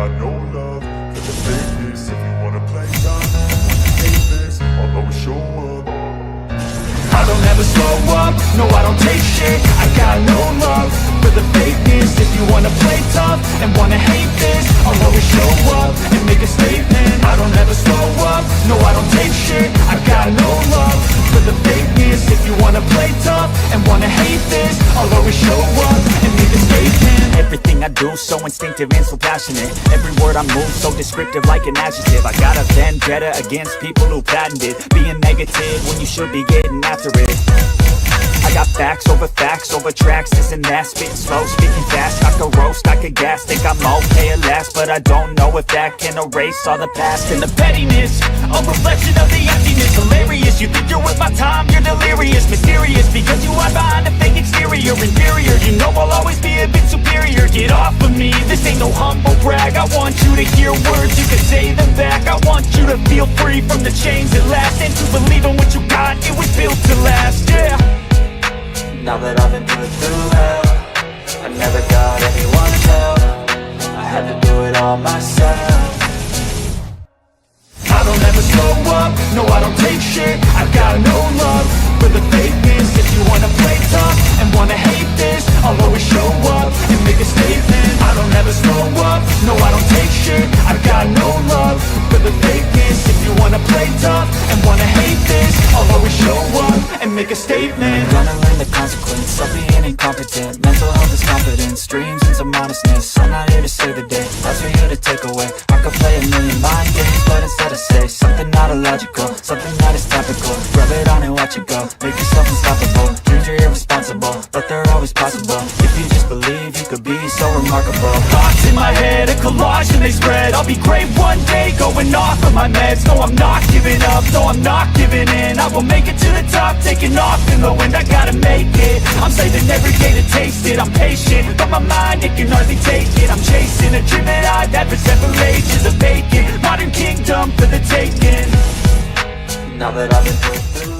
got no love for the fakeness. If you wanna play tough and wanna hate this, I'll always show up. I don't ever slow up, no I don't take shit. I got no love for the fakeness. If you wanna play tough and wanna hate this, I'll always show up and make a statement. I don't ever slow up, no I don't take shit. I got no love for the fakeness. If you wanna play tough and wanna hate this, I'll always show up and make a statement. Everything I do so instinctive and so passionate. Every word I move so descriptive like an adjective. I got a vendetta against people who patented being negative when you should be getting after it. I got facts over tracks, this and that. Spitting slow, speaking fast. I could roast, I could gas. Think I'm okay at last, but I don't know if that can erase all the past. And the pettiness, a reflection of the emptiness. Hilarious, you think you're worth my time, you're delirious. Mysterious, because you hide behind a fake exterior. Inferior, you know I'll always be a bit superior. Get off of me, this ain't no humble brag. I want you to hear words, you can say them back. I want you to feel free from the chains that last, and to believe in what you got, it was built to last, yeah. Now that I've been put through hell, I never got anyone's help. I had to do it all myself. I don't ever slow up, no I don't take shit. I got no love for the fakeness. If you wanna play tough and wanna hate this, I'll always show up and make a statement. I don't ever slow up, no I don't take shit. I got no love for the fakeness. If you wanna play tough and wanna hate this, I'll always show up and make a statement. Gonna learn the consequence of being incompetent. Mental health is confidence, dreams and some honestness. I'm not here to save the day, that's for you to take away. I could play a million mind games, but instead I say something not illogical, something that is topical. Rub it on and watch it go, make yourself unstoppable. Dreams are irresponsible, but they're always possible. If you just believe, you could be so remarkable. Thoughts in my head, a collage and they spread. I'll be great one day, going off of my meds. No, I'm not giving up, no, I'm not giving in. I will make it to the top, taking off in the wind. I gotta make it, I'm saving every day to taste it. I'm patient, but my mind, it can hardly take it. I'm chasing a dream that I've had for several ages. A vacant, modern kingdom for the taking. Now that I've been put through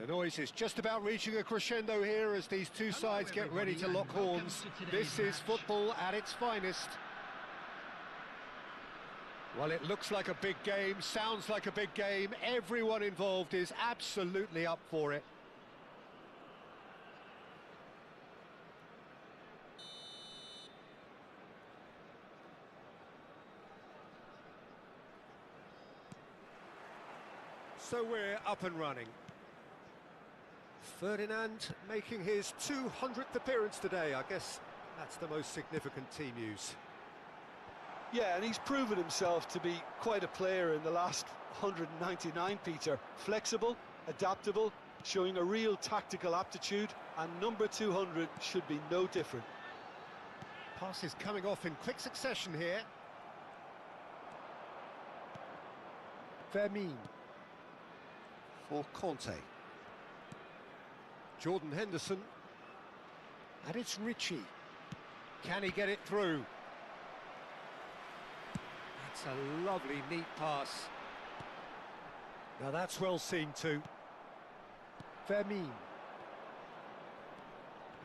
The noise is just about reaching a crescendo here as these two sides get ready to lock horns. This is football at its finest. Well, it looks like a big game, sounds like a big game. Everyone involved is absolutely up for it. So we're up and running. Ferdinand making his 200th appearance today. I guess that's the most significant team news. Yeah, and he's proven himself to be quite a player in the last 199, Peter. Flexible, adaptable, showing a real tactical aptitude, and number 200 should be no different. Passes coming off in quick succession here. Vermin. For Conte. Jordan Henderson. And it's Richie. Can he get it through? That's a lovely, neat pass. Now that's well seen too. Vermin.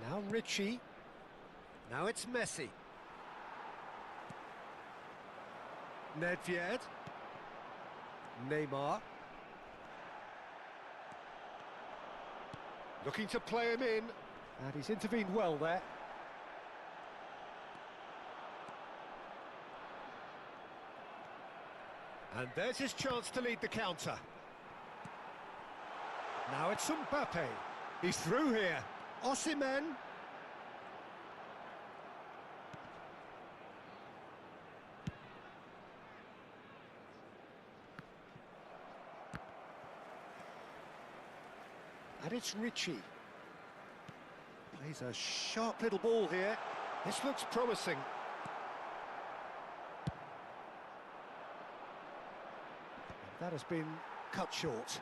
Now Richie. Now it's Messi. Nedved. Neymar. Looking to play him in. And he's intervened well there. And there's his chance to lead the counter. Now it's Mbappe. He's through here. Osimhen. And it's Richie. Plays a sharp little ball here. This looks promising. That has been cut short.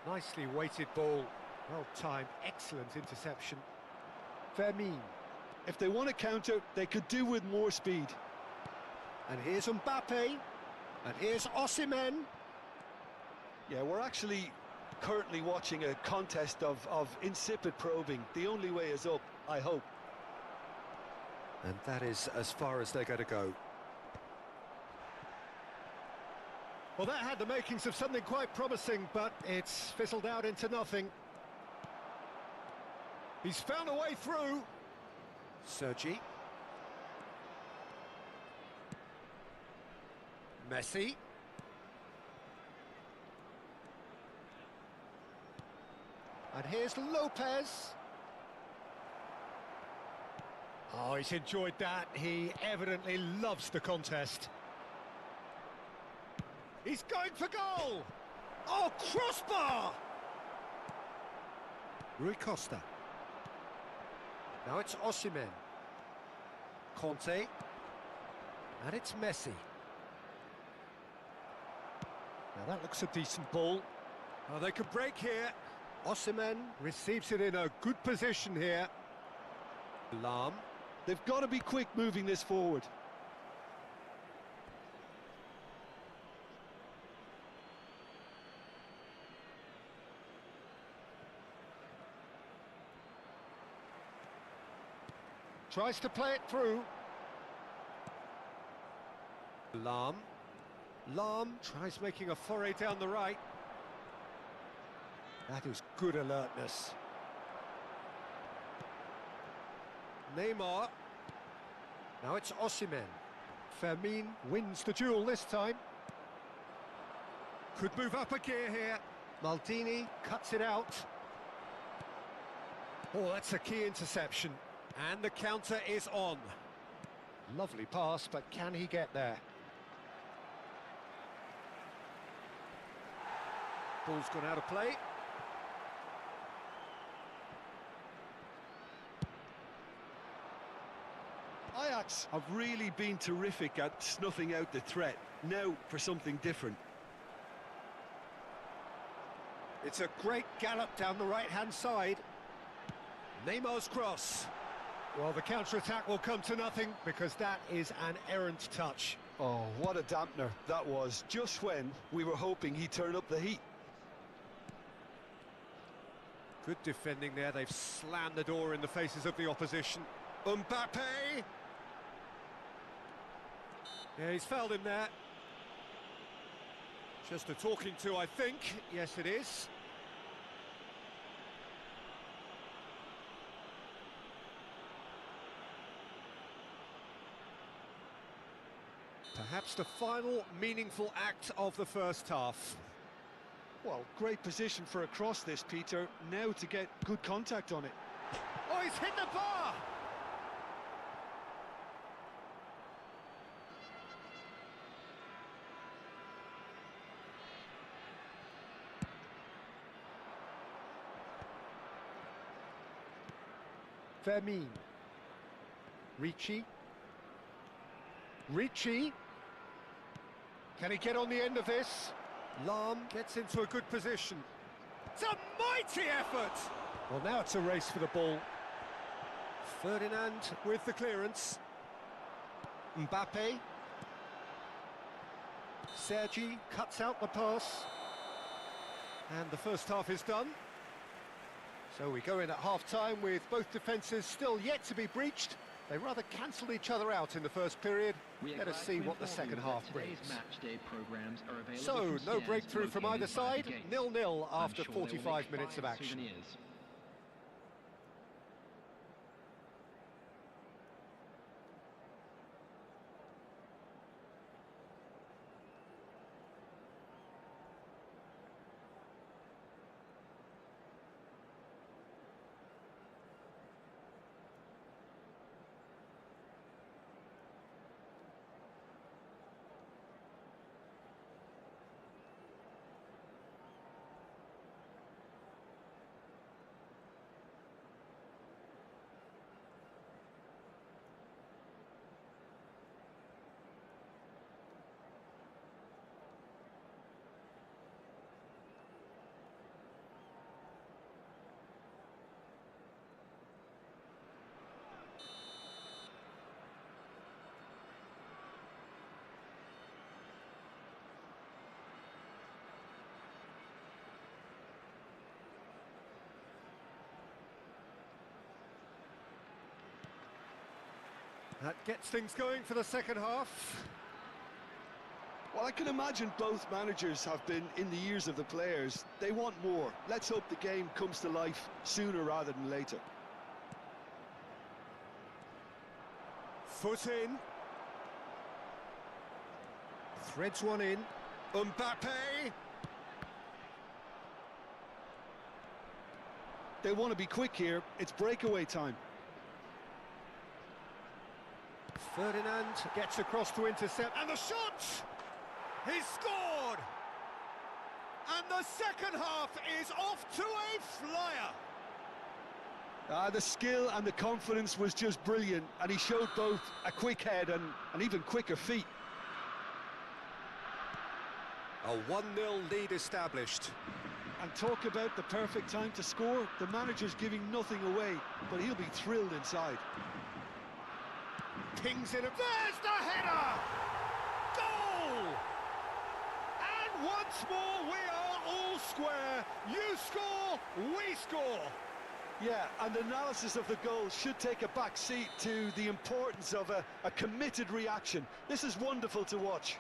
Nicely weighted ball. Well timed, excellent interception. Vermin. If they want to counter, they could do with more speed. And here's Mbappe. And here's Osimhen. Yeah, we're actually currently watching a contest of insipid probing. The only way is up, I hope. And that is as far as they're going to go. Well, that had the makings of something quite promising, but it's fizzled out into nothing. He's found a way through. Sergi. Messi. And here's Lopez. Oh, he's enjoyed that. He evidently loves the contest. He's going for goal! Oh, crossbar! Rui Costa. Now it's Osimhen. Conte. And it's Messi. Now that looks a decent ball. Oh, they could break here. Osimhen receives it in a good position here. Lam. They've got to be quick moving this forward. Tries to play it through. Lam. Lam tries making a foray down the right. That is good alertness. Neymar. Now it's Osimhen. Fermin wins the duel this time. Could move up a gear here. Maldini cuts it out. Oh, that's a key interception. And the counter is on. Lovely pass, but can he get there? Ball's gone out of play. Ajax have really been terrific at snuffing out the threat. Now for something different. It's a great gallop down the right-hand side. Neymar's cross. Well, the counter-attack will come to nothing because that is an errant touch. Oh, what a dampener that was, just when we were hoping he'd turn up the heat. Good defending there. They've slammed the door in the faces of the opposition. Mbappe! Yeah, he's fouled him there. Just a talking to, I think. Yes, it is. Perhaps the final meaningful act of the first half. Well, great position for a cross this, Peter. Now to get good contact on it. Oh, he's hit the bar! Vermeer. Ricci. Ricci. Can he get on the end of this? Lahm gets into a good position. It's a mighty effort! Well, now it's a race for the ball. Ferdinand with the clearance. Mbappe. Sergi cuts out the pass. And the first half is done. So we go in at half-time with both defences still yet to be breached. They rather cancelled each other out in the first period. Let us see what the second half brings. So, no breakthrough from either side. 0-0 after 45 minutes of action. That gets things going for the second half. Well, I can imagine both managers have been in the ears of the players. They want more. Let's hope the game comes to life sooner rather than later. Foot in. Threads one in. Mbappe! They want to be quick here. It's breakaway time. Ferdinand gets across to intercept, and the shot! He's scored! And the second half is off to a flyer! The skill and the confidence was just brilliant, and he showed both a quick head and even quicker feet. A 1-0 lead established. And talk about the perfect time to score. The manager's giving nothing away, but he'll be thrilled inside. Pings in, there's the header! Goal! And once more we are all square. You score, we score. Yeah, and analysis of the goal should take a back seat to the importance of a committed reaction. This is wonderful to watch.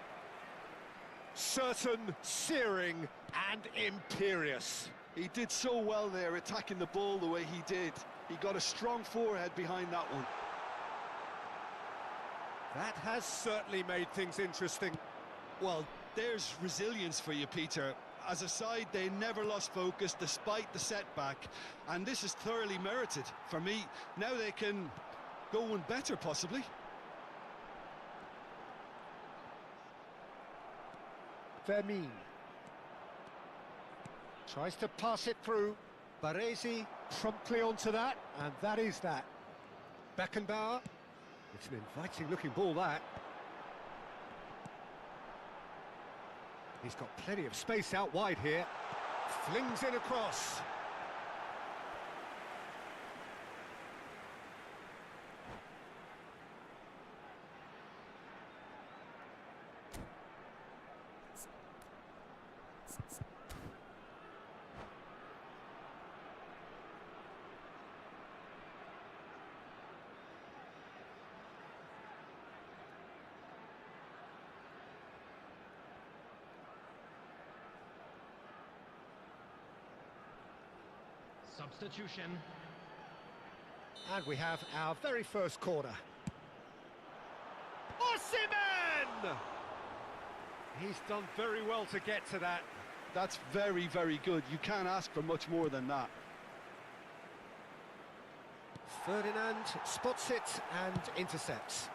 Certain, searing and imperious. He did so well there, attacking the ball the way he did. He got a strong forehead behind that one. That has certainly made things interesting. Well, there's resilience for you, Peter. As a side, they never lost focus despite the setback, and this is thoroughly merited for me. Now they can go one better, possibly. Vermeer tries to pass it through. Baresi promptly onto that, and that is that. Beckenbauer. It's an inviting-looking ball, that. He's got plenty of space out wide here. Flings in across. Substitution. And we have our very first corner. Osimhen! He's done very well to get to that. That's very, very good. You can't ask for much more than that. Ferdinand spots it and intercepts.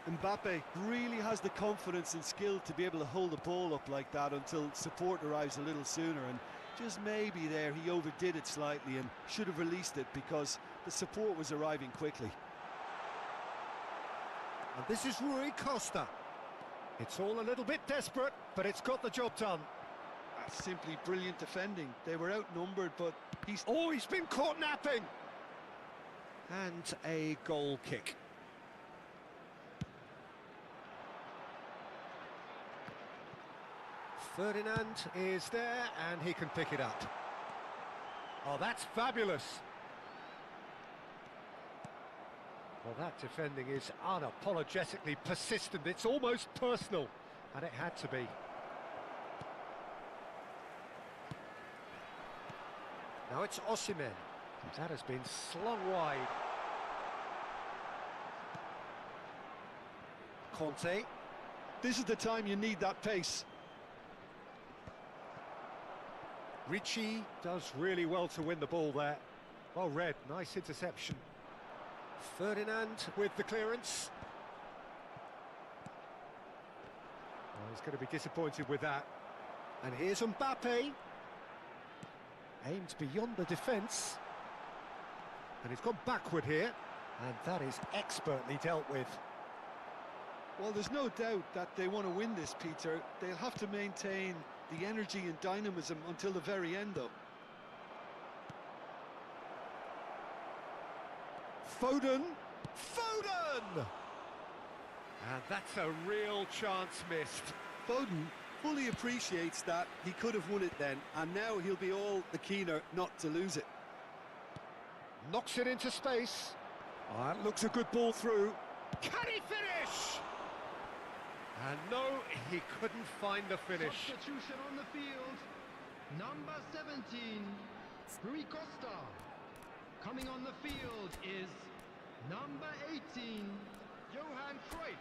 Mbappe really has the confidence and skill to be able to hold the ball up like that until support arrives a little sooner, and just maybe there he overdid it slightly and should have released it because the support was arriving quickly. And this is Rui Costa. It's all a little bit desperate, but it's got the job done. That's simply brilliant defending. They were outnumbered, but he's been caught napping! And a goal kick. Ferdinand is there, and he can pick it up. Oh, that's fabulous. Well, that defending is unapologetically persistent. It's almost personal, and it had to be. Now it's Osimhen. That has been slung wide. Conte. This is the time you need that pace. Ricci does really well to win the ball there. Well read, nice interception. Ferdinand with the clearance. Oh, he's going to be disappointed with that. And here's Mbappe. Aimed beyond the defence. And he's gone backward here. And that is expertly dealt with. Well, there's no doubt that they want to win this, Peter. They'll have to maintain the energy and dynamism until the very end, though. Foden! Foden! And that's a real chance missed. Foden fully appreciates that he could have won it then, and now he'll be all the keener not to lose it. Knocks it into space. Oh, that looks a good ball through. Can he finish? And no, he couldn't find the finish. Substitution on the field. Number 17, Rui Costa. Coming on the field is number 18, Johan Cruyff.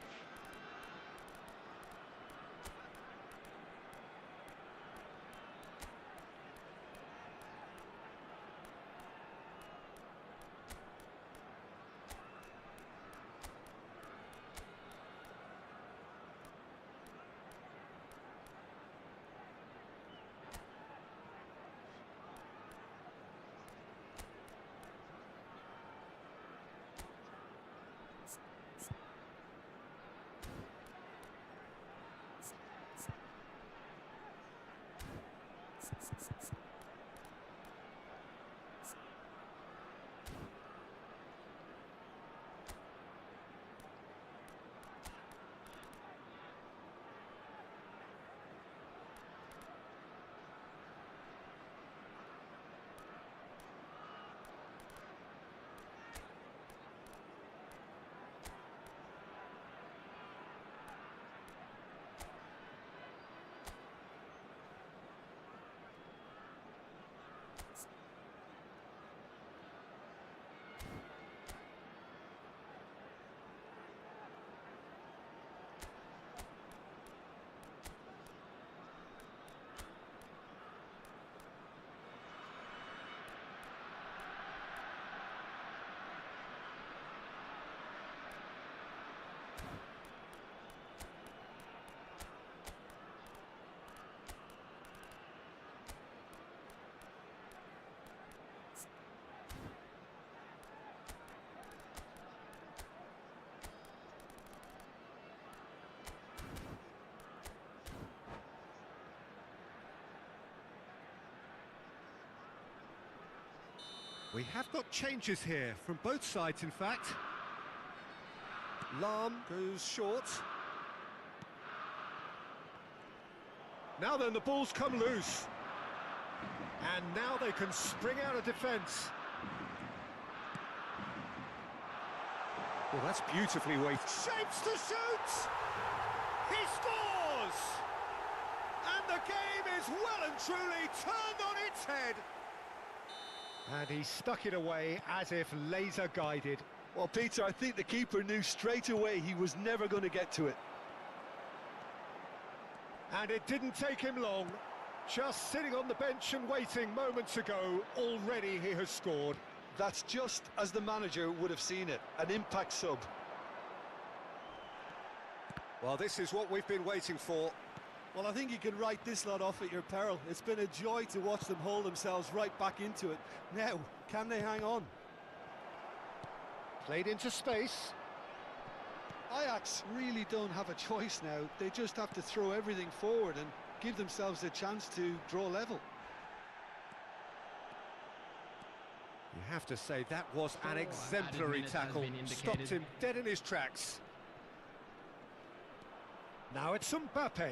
We have got changes here, from both sides in fact. Lahm goes short. Now then, the ball's come loose. And now they can spring out of defence. Well, that's beautifully weighted. Shapes to shoot! He scores! And the game is well and truly turned on its head. And he stuck it away as if laser-guided. Well, Peter, I think the keeper knew straight away he was never going to get to it. And it didn't take him long. Just sitting on the bench and waiting moments ago, already he has scored. That's just as the manager would have seen it, an impact sub. Well, this is what we've been waiting for. Well, I think you can write this lot off at your peril. It's been a joy to watch them hold themselves right back into it. Now, can they hang on? Played into space. Ajax really don't have a choice now. They just have to throw everything forward and give themselves a chance to draw level. You have to say that was an exemplary tackle. Stopped him dead in his tracks. Now it's Mbappe.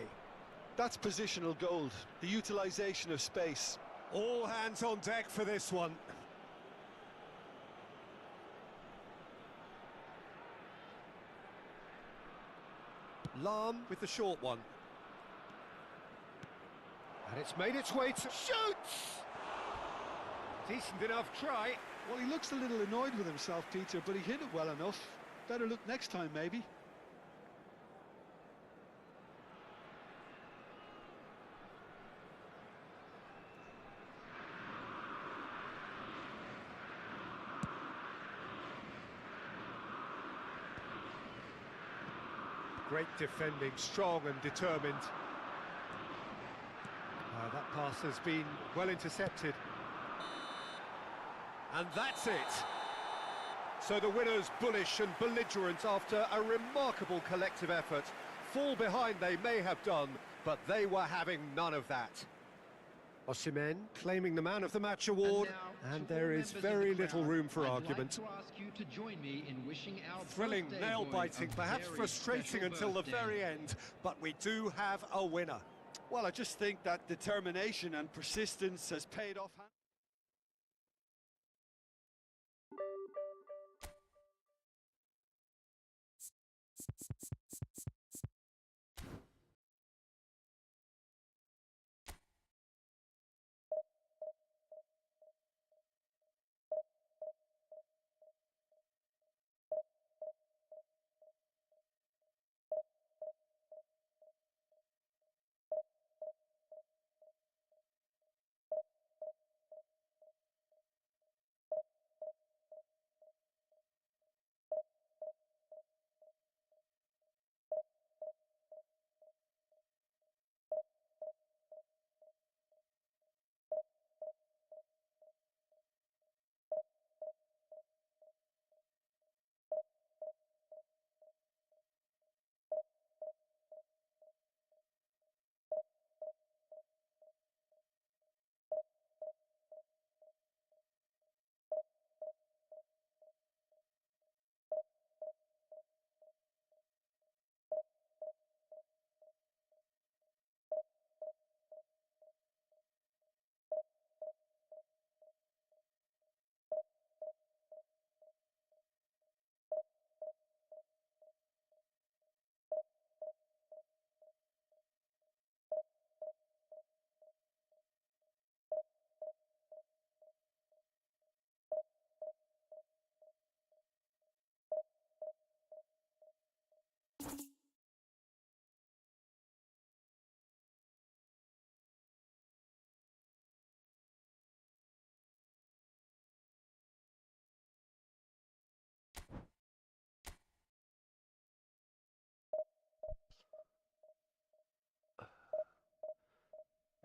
That's positional gold, the utilisation of space. All hands on deck for this one. Lahm with the short one. And it's made its way to... Shoots! Decent enough try. Well, he looks a little annoyed with himself, Peter, but he hit it well enough. Better look next time, maybe. Great defending, strong and determined. That pass has been well intercepted. And that's it. So the winners bullish and belligerent after a remarkable collective effort. Fall behind they may have done, but they were having none of that. Osimhen claiming the Man of the Match award, and there is very little room for argument. Thrilling, nail-biting, perhaps frustrating until the very end, but we do have a winner. Well, I just think that determination and persistence has paid off.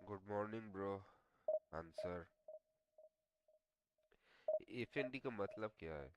Good morning bro answer FND का मतलब क्या है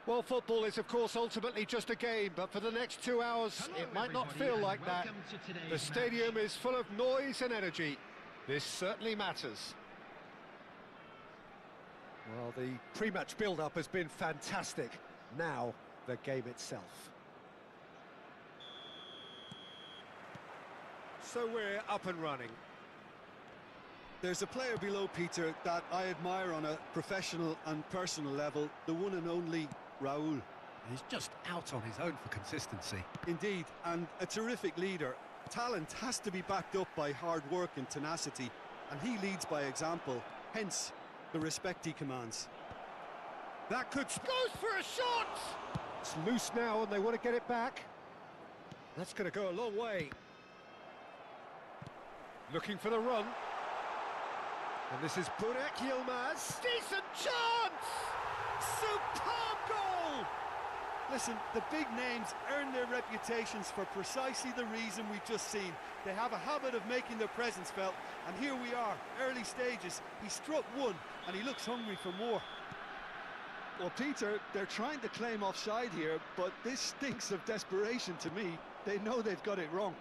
Well, football is, of course, ultimately just a game, but for the next 2 hours, Hello, it might not everybody, feel and like that. welcome to today's The stadium match. is full of noise and energy. This certainly matters. Well, the pre-match build-up has been fantastic. Now, the game itself. So we're up and running. There's a player below Peter that I admire on a professional and personal level, the one and only Raul. He's just out on his own for consistency. Indeed, and a terrific leader. Talent has to be backed up by hard work and tenacity, and he leads by example, hence the respect he commands. That could... Goes for a shot! It's loose now and they want to get it back. That's going to go a long way. Looking for the run. And this is Burak Yilmaz. Decent chance! Superb goal! Listen, the big names earn their reputations for precisely the reason we've just seen. They have a habit of making their presence felt, and here we are, early stages. He struck one, and he looks hungry for more. Well, Peter, they're trying to claim offside here, but this stinks of desperation to me. They know they've got it wrong.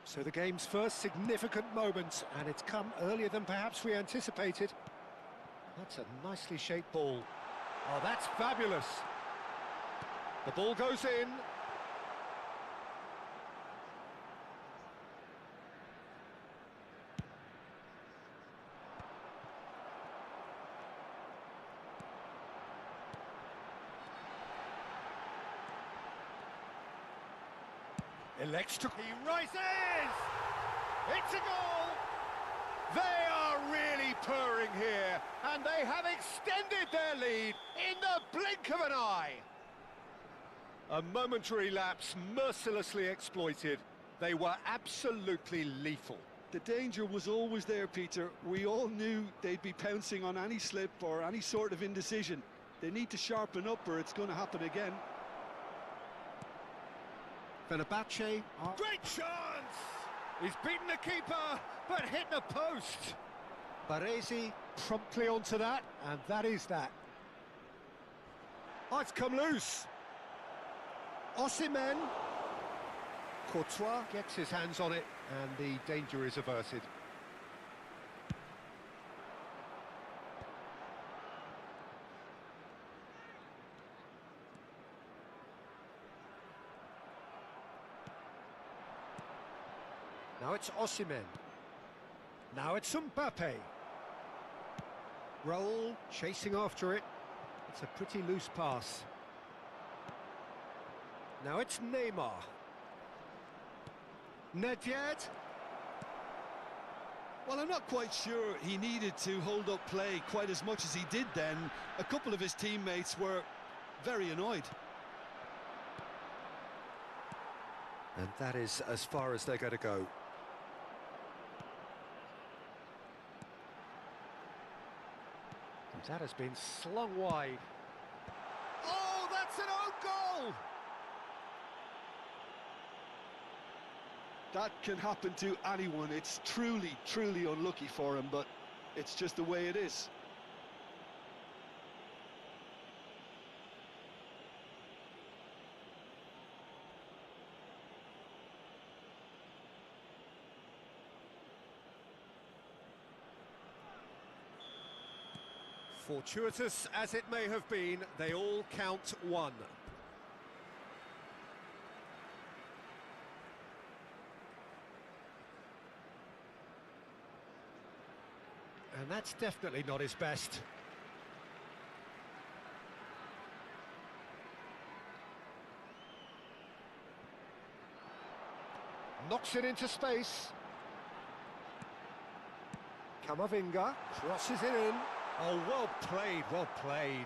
So the game's first significant moment, and it's come earlier than perhaps we anticipated. That's a nicely shaped ball. Oh, that's fabulous. The ball goes in. Elects to... He rises! It's a goal! They are really purring here, and they have extended their lead in the blink of an eye. A momentary lapse mercilessly exploited. They were absolutely lethal. The danger was always there, Peter. We all knew they'd be pouncing on any slip or any sort of indecision. They need to sharpen up or it's going to happen again. Fenerbahce. Great chance! He's beaten the keeper, but hit the post. Baresi promptly onto that, and that is that. Oh, it's come loose. Osimhen. Courtois gets his hands on it, and the danger is averted. Now it's Osimhen. Now it's Mbappe. Raul chasing after it. It's a pretty loose pass. Now it's Neymar. Nedved. Well, I'm not quite sure he needed to hold up play quite as much as he did then. A couple of his teammates were very annoyed. And that is as far as they're going to go. That has been slung wide. Oh, that's an own goal! That can happen to anyone. It's truly, truly unlucky for him, but it's just the way it is. Fortuitous as it may have been, they all count one. And that's definitely not his best. Knocks it into space. Camavinga crosses it in. Oh, well played, well played.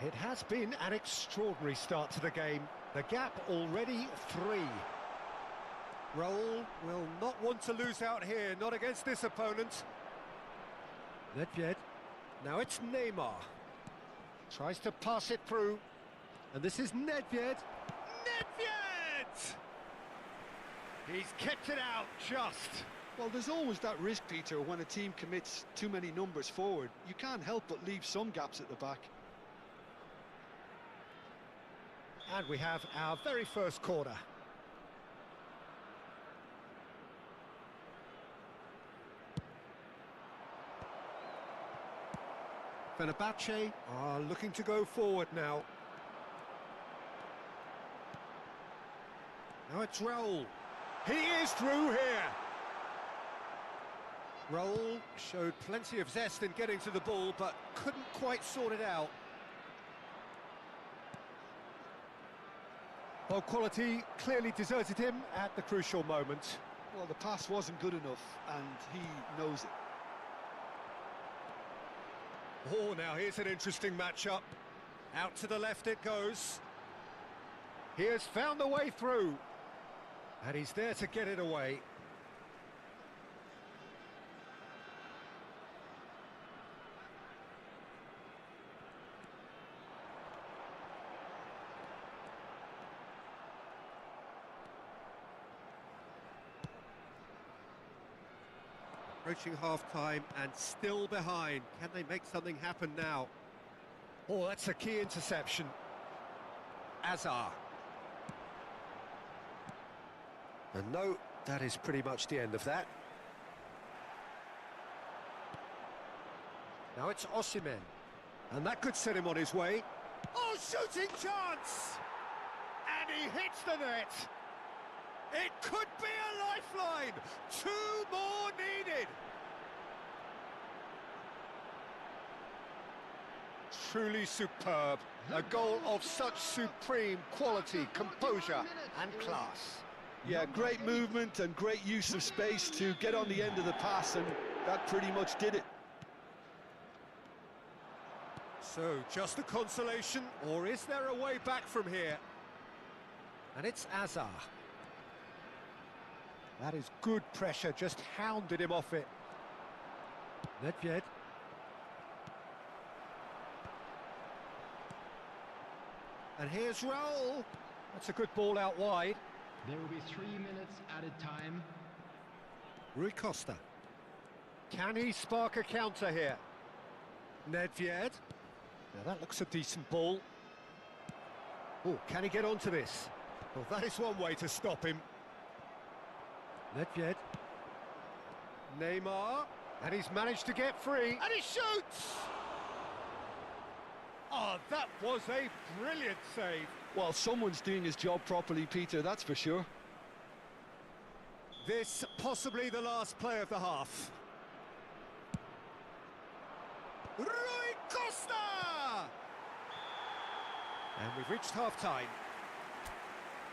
It has been an extraordinary start to the game. The gap already 3. Raul will not want to lose out here, not against this opponent. Nedved. Now it's Neymar. Tries to pass it through. And this is Nedved. Nedved! He's kept it out just. Well, there's always that risk, Peter, when a team commits too many numbers forward. You can't help but leave some gaps at the back. And we have our very first corner. Fenerbahce are looking to go forward now. Now it's Raul. He is through here. Raul showed plenty of zest in getting to the ball, but couldn't quite sort it out. Ball quality clearly deserted him at the crucial moment. Well, the pass wasn't good enough, and he knows it. Oh, now here's an interesting matchup. Out to the left it goes. He has found the way through. And he's there to get it away. Approaching half-time and still behind. Can they make something happen now? Oh, that's a key interception. Azar. And no, that is pretty much the end of that. Now it's Osimhen. And that could set him on his way. Oh, shooting chance! And he hits the net. It could be a lifeline. 2 more needed. Truly superb. A goal of such supreme quality, composure and class. Yeah, great movement and great use of space to get on the end of the pass, and that pretty much did it. So, just a consolation, or is there a way back from here? And it's Azar. That is good pressure, just hounded him off it. Nedved. And here's Raul. That's a good ball out wide. There will be 3 minutes added time. Rui Costa. Can he spark a counter here? Nedved. Now that looks a decent ball. Oh, can he get onto this? Well, that is one way to stop him. Nedved. Neymar. And he's managed to get free. And he shoots! Oh, that was a brilliant save. Well, someone's doing his job properly, Peter, that's for sure. This possibly the last play of the half. Rui Costa! And we've reached half-time.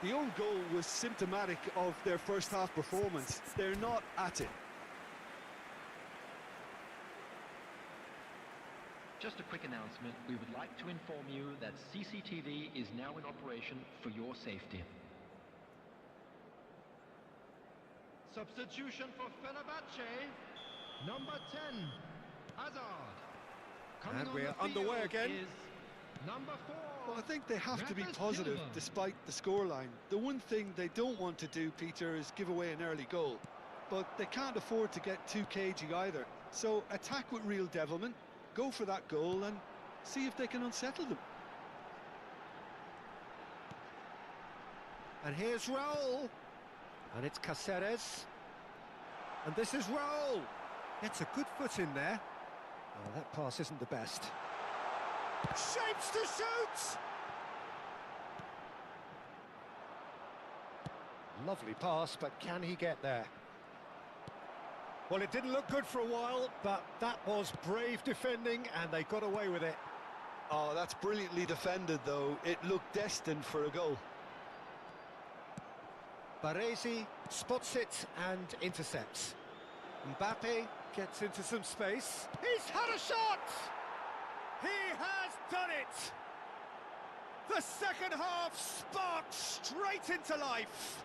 The own goal was symptomatic of their first half performance. They're not at it. Just a quick announcement. We would like to inform you that CCTV is now in operation for your safety. Substitution for Fenerbahce. Number 10, Hazard. Coming And on we're the underway field again. is number 4. Well, I think they have to be Rafa positive Silva. despite the scoreline. The one thing they don't want to do, Peter, is give away an early goal. But they can't afford to get too cagey either. So attack with real devilment, go for that goal and see if they can unsettle them. And here's Raul. And it's Caceres. And this is Raul. Gets a good foot in there. Oh, that pass isn't the best. Shapes to shoot! Lovely pass, but can he get there? Well, it didn't look good for a while, but that was brave defending, and they got away with it. Oh, that's brilliantly defended, though. It looked destined for a goal. Baresi spots it and intercepts. Mbappe gets into some space. He's had a shot! He has done it! The second half sparked straight into life.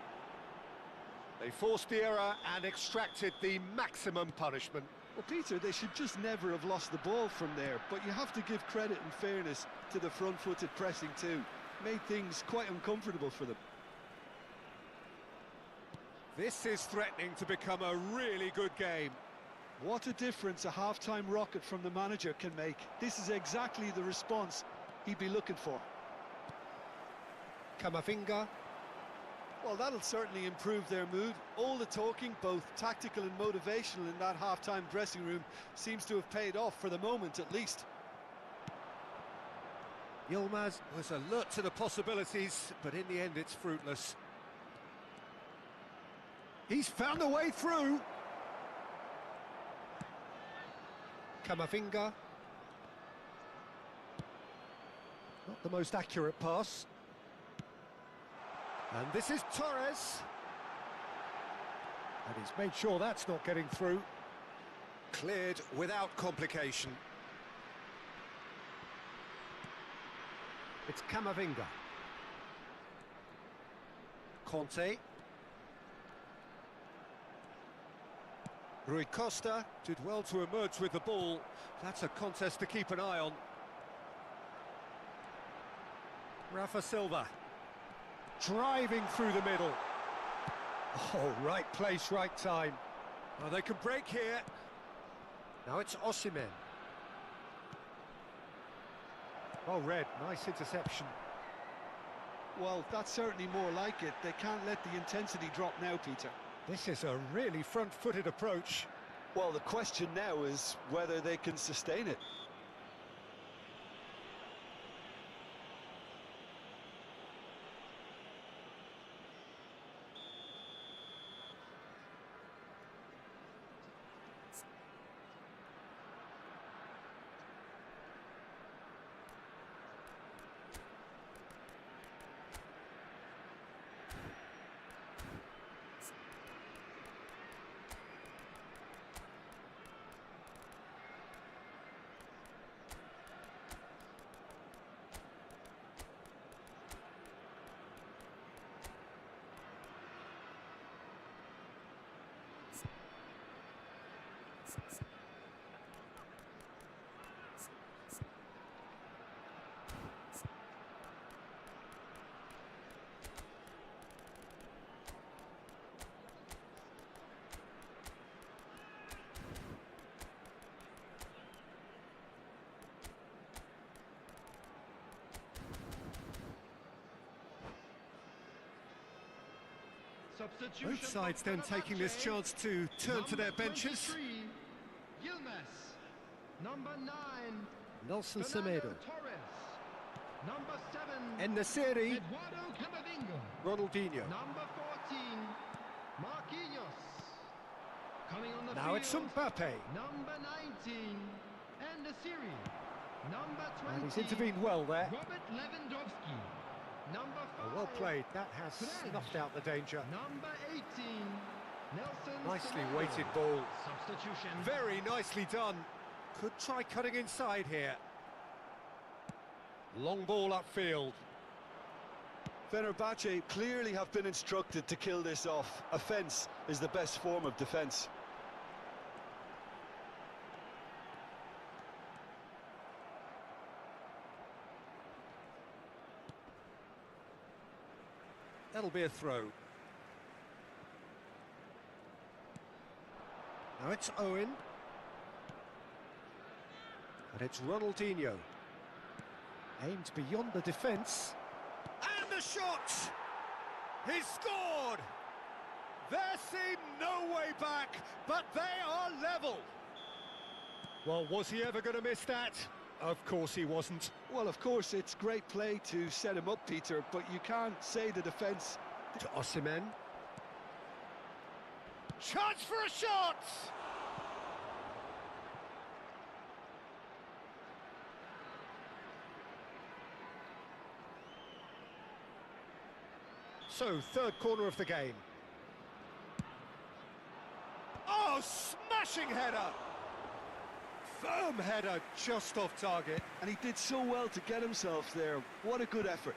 They forced the error and extracted the maximum punishment. Well, Peter, they should just never have lost the ball from there, but you have to give credit and fairness to the front-footed pressing too. Made things quite uncomfortable for them. This is threatening to become a really good game. What a difference a half-time rocket from the manager can make. This is exactly the response he'd be looking for. Camavinga. Well, that'll certainly improve their mood. All the talking, both tactical and motivational, in that half-time dressing room seems to have paid off for the moment, at least. Yilmaz was alert to the possibilities, but in the end it's fruitless. He's found a way through. Camavinga. Not the most accurate pass. And this is Torres. And he's made sure that's not getting through. Cleared without complication. It's Camavinga. Conte. Rui Costa did well to emerge with the ball. That's a contest to keep an eye on. Rafa Silva. Driving through the middle. Oh, right place, right time. Well, they can break here. Now it's Osimhen. Oh, Red, nice interception. Well, that's certainly more like it. They can't let the intensity drop now, Peter. This is a really front-footed approach. Well, the question now is whether they can sustain it. Substitution. Both sides then taking this chance to turn to their benches. Yilmaz. Number 9. Nelson Fernando Semedo. Torres. Number 7. En-Nesyri. Eduardo Camavinga. Ronaldinho. Number 14. Marquinhos. Coming on the Now field. it's Mbappe. Number 19. En-Nesyri. Number 20. And he's intervened well there. Robert Lewandowski. Number 5. Well played, that has Fred. snuffed out the danger. Number 18. Nelson Nicely Semedo. weighted ball. Substitution. Very nicely done. Could try cutting inside here. Long ball upfield. Fenerbahce clearly have been instructed to kill this off. Offence is the best form of defence. That'll be a throw. Now it's Owen. And it's Ronaldinho. Aimed beyond the defence. And the shot! He's scored! There seemed no way back, but they are level. Well, was he ever going to miss that? Of course he wasn't. Well, of course, it's great play to set him up, Peter, but you can't say the defence... To Osimhen. Chance for a shot! So, third corner of the game. Oh, smashing header! Firm header, just off target. And he did so well to get himself there. What a good effort.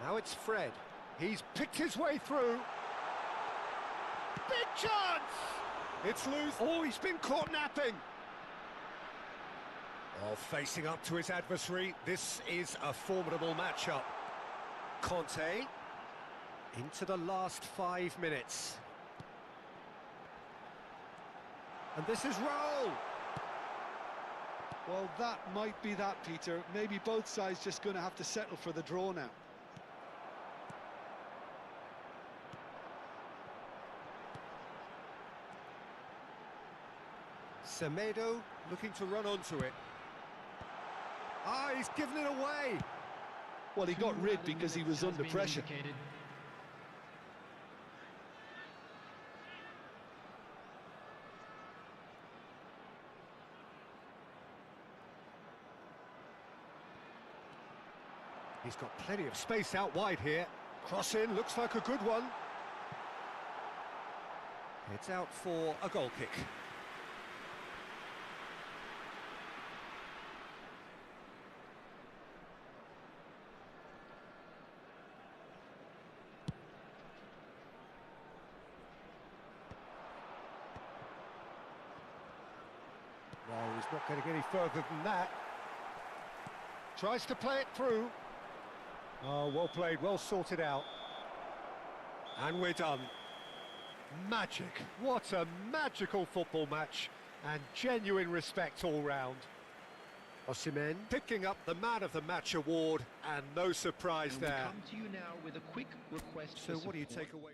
Now it's Fred. He's picked his way through. Big chance! It's loose. Oh, he's been caught napping. Oh, facing up to his adversary. This is a formidable matchup. Conte. Into the last 5 minutes. And this is Raul. Well, that might be that, Peter. Maybe both sides just going to have to settle for the draw now. Semedo looking to run onto it. Ah, he's given it away. Well, he got rid because he was under pressure. He's got plenty of space out wide here. Cross in, looks like a good one. It's out for a goal kick. No, he's not getting any further than that. Tries to play it through. Oh, well played, well sorted out. And we're done. Magic. What a magical football match. And genuine respect all round. Osimhen picking up the Man of the Match award, and no surprise And we there. come to you now with a quick request So for what do you support. take away?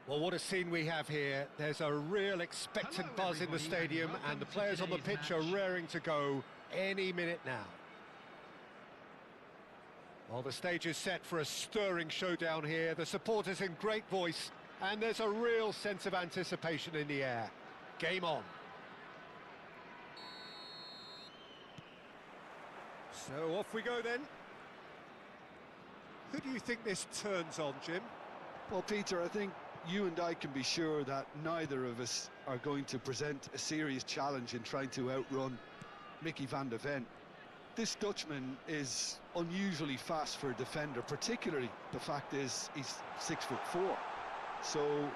Well, what a scene we have here. There's a real expectant Hello, buzz in the everybody, and stadium, and welcome the to players on the today's pitch are match. raring to go any minute now. Well, the stage is set for a stirring showdown here. The supporters in great voice, and there's a real sense of anticipation in the air. Game on. So off we go then. Who do you think this turns on, Jim? Well, Peter, I think you and I can be sure that neither of us are going to present a serious challenge in trying to outrun Mickey van de Ven. This Dutchman is unusually fast for a defender, particularly the fact is he's 6'4". So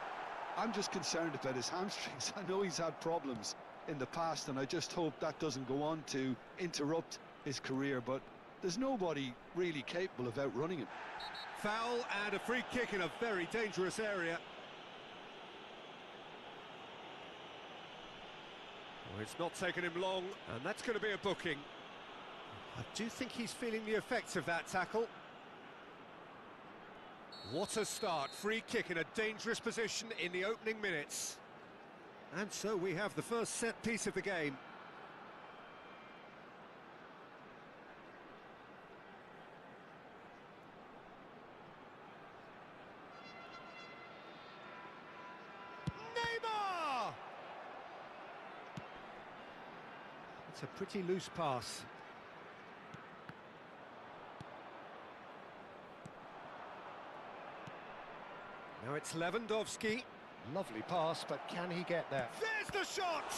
I'm just concerned about his hamstrings. I know he's had problems in the past, and I just hope that doesn't go on to interrupt his career, but there's nobody really capable of outrunning him. Foul and a free kick in a very dangerous area. Well, it's not taken him long, and that's going to be a booking. I do think he's feeling the effects of that tackle. What a start. Free kick in a dangerous position in the opening minutes. And so we have the first set piece of the game. Neymar! It's a pretty loose pass. Now it's Lewandowski. Lovely pass, but can he get there? There's the shot!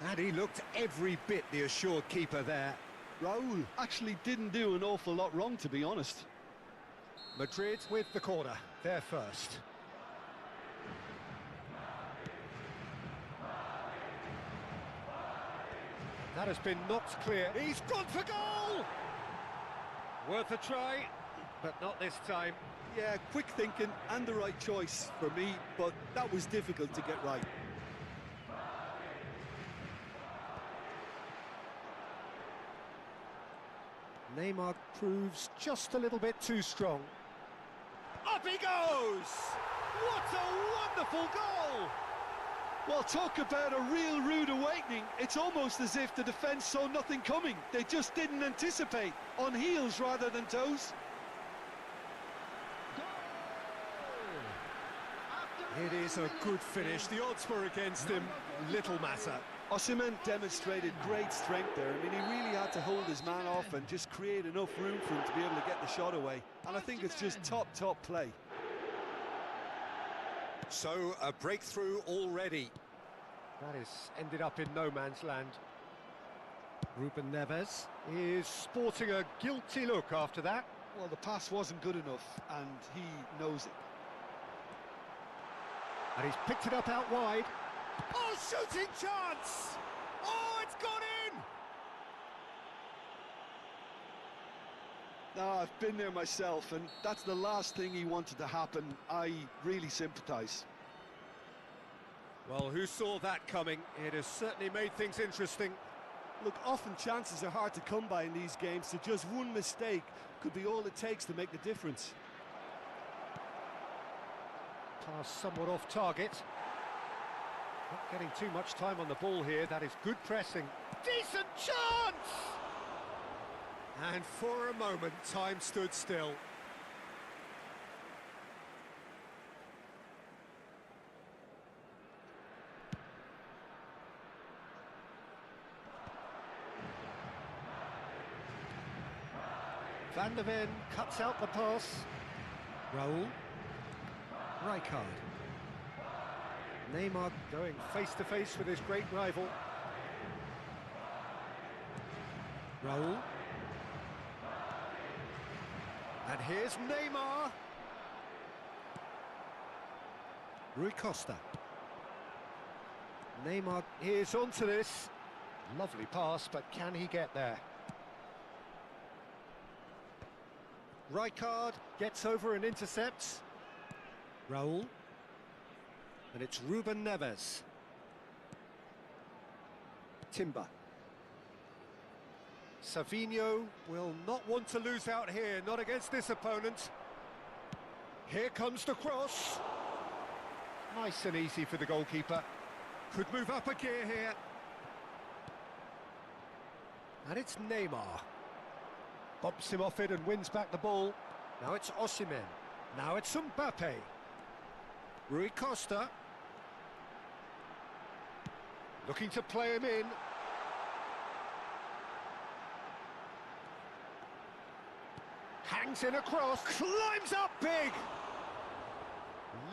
And he looked every bit the assured keeper there. Raul actually didn't do an awful lot wrong, to be honest. Madrid with the corner, they're first. That has been knocked clear. He's gone for goal! Worth a try, but not this time. Yeah, quick thinking and the right choice for me, but that was difficult to get right. Neymar proves just a little bit too strong. Up he goes! What a wonderful goal! Well, talk about a real rude awakening. It's almost as if the defence saw nothing coming. They just didn't anticipate, on heels rather than toes. It is a good finish. The odds were against him. Little matter. Osimhen demonstrated great strength there. I mean, he really had to hold his man off and just create enough room for him to be able to get the shot away. And I think it's just top play. So, a breakthrough already. That has ended up in no man's land. Ruben Neves is sporting a guilty look after that. Well, the pass wasn't good enough, and he knows it. And he's picked it up out wide. Oh, shooting chance! Oh, it's gone in! No, I've been there myself, and that's the last thing he wanted to happen. I really sympathise. Well, who saw that coming? It has certainly made things interesting. Look, often chances are hard to come by in these games, so just one mistake could be all it takes to make the difference. Pass somewhat off target. Not getting too much time on the ball here. That is good pressing. Decent chance! And for a moment, time stood still. Van de Ven cuts out the pass. Raul. Rijkaard. Neymar going face-to-face with his great rival. Raul. And here's Neymar. Rui Costa. Neymar is onto this. Lovely pass, but can he get there? Rijkaard gets over and intercepts. Raul. And it's Ruben Neves. Timber. Savinho will not want to lose out here, not against this opponent. Here comes the cross. Nice and easy for the goalkeeper. Could move up a gear here. And it's Neymar. Bumps him off it and wins back the ball. Now it's Osimhen. Now it's Mbappe. Rui Costa. Looking to play him in. Hangs in across, climbs up big!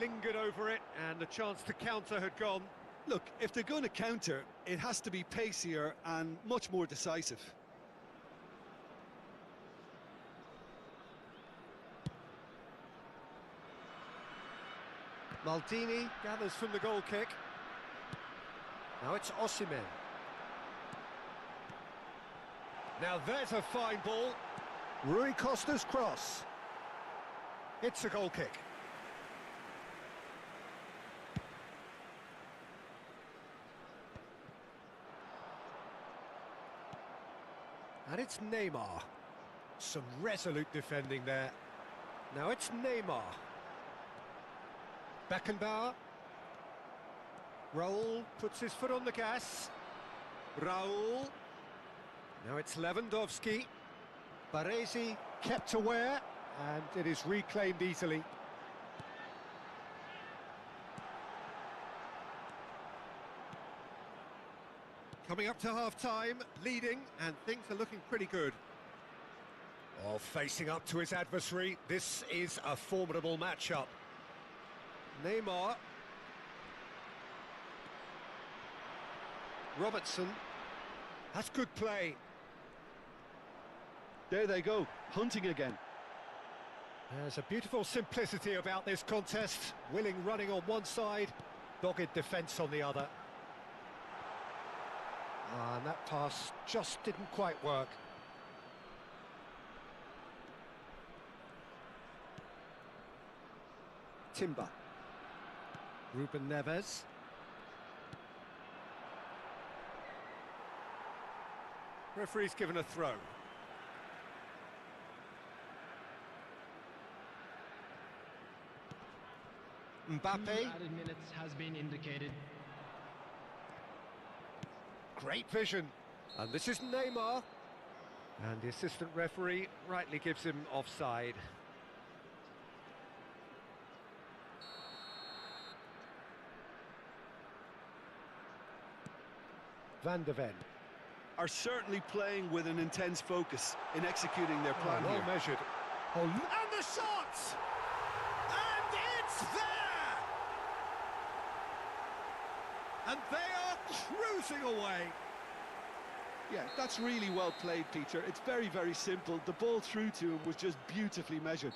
lingered over it, and the chance to counter had gone. Look, if they're going to counter, it has to be pacier and much more decisive. Maldini gathers from the goal kick. Now it's Osimhen. Now there's a fine ball. Rui Costa's cross. It's a goal kick. And it's Neymar. Some resolute defending there. Now it's Neymar. Beckenbauer. Raul puts his foot on the gas. Raul. Now it's Lewandowski. Baresi kept aware, and it is reclaimed easily. Coming up to half-time, leading, and things are looking pretty good. Oh, facing up to his adversary, this is a formidable matchup. Neymar. Robertson. That's good play. There they go, hunting again. There's a beautiful simplicity about this contest. Willing running on one side, dogged defence on the other. And that pass just didn't quite work. Timber. Ruben Neves. Referee's given a throw. Mbappe. 2 added minutes has been indicated. Great vision. And this is Neymar. And the assistant referee rightly gives him offside. Van de Ven. Are certainly playing with an intense focus in executing their plan well here. measured. Oh, and the shot! And it's there! And they are cruising away. Yeah, that's really well played, Peter. It's very, very simple. The ball through to him was just beautifully measured.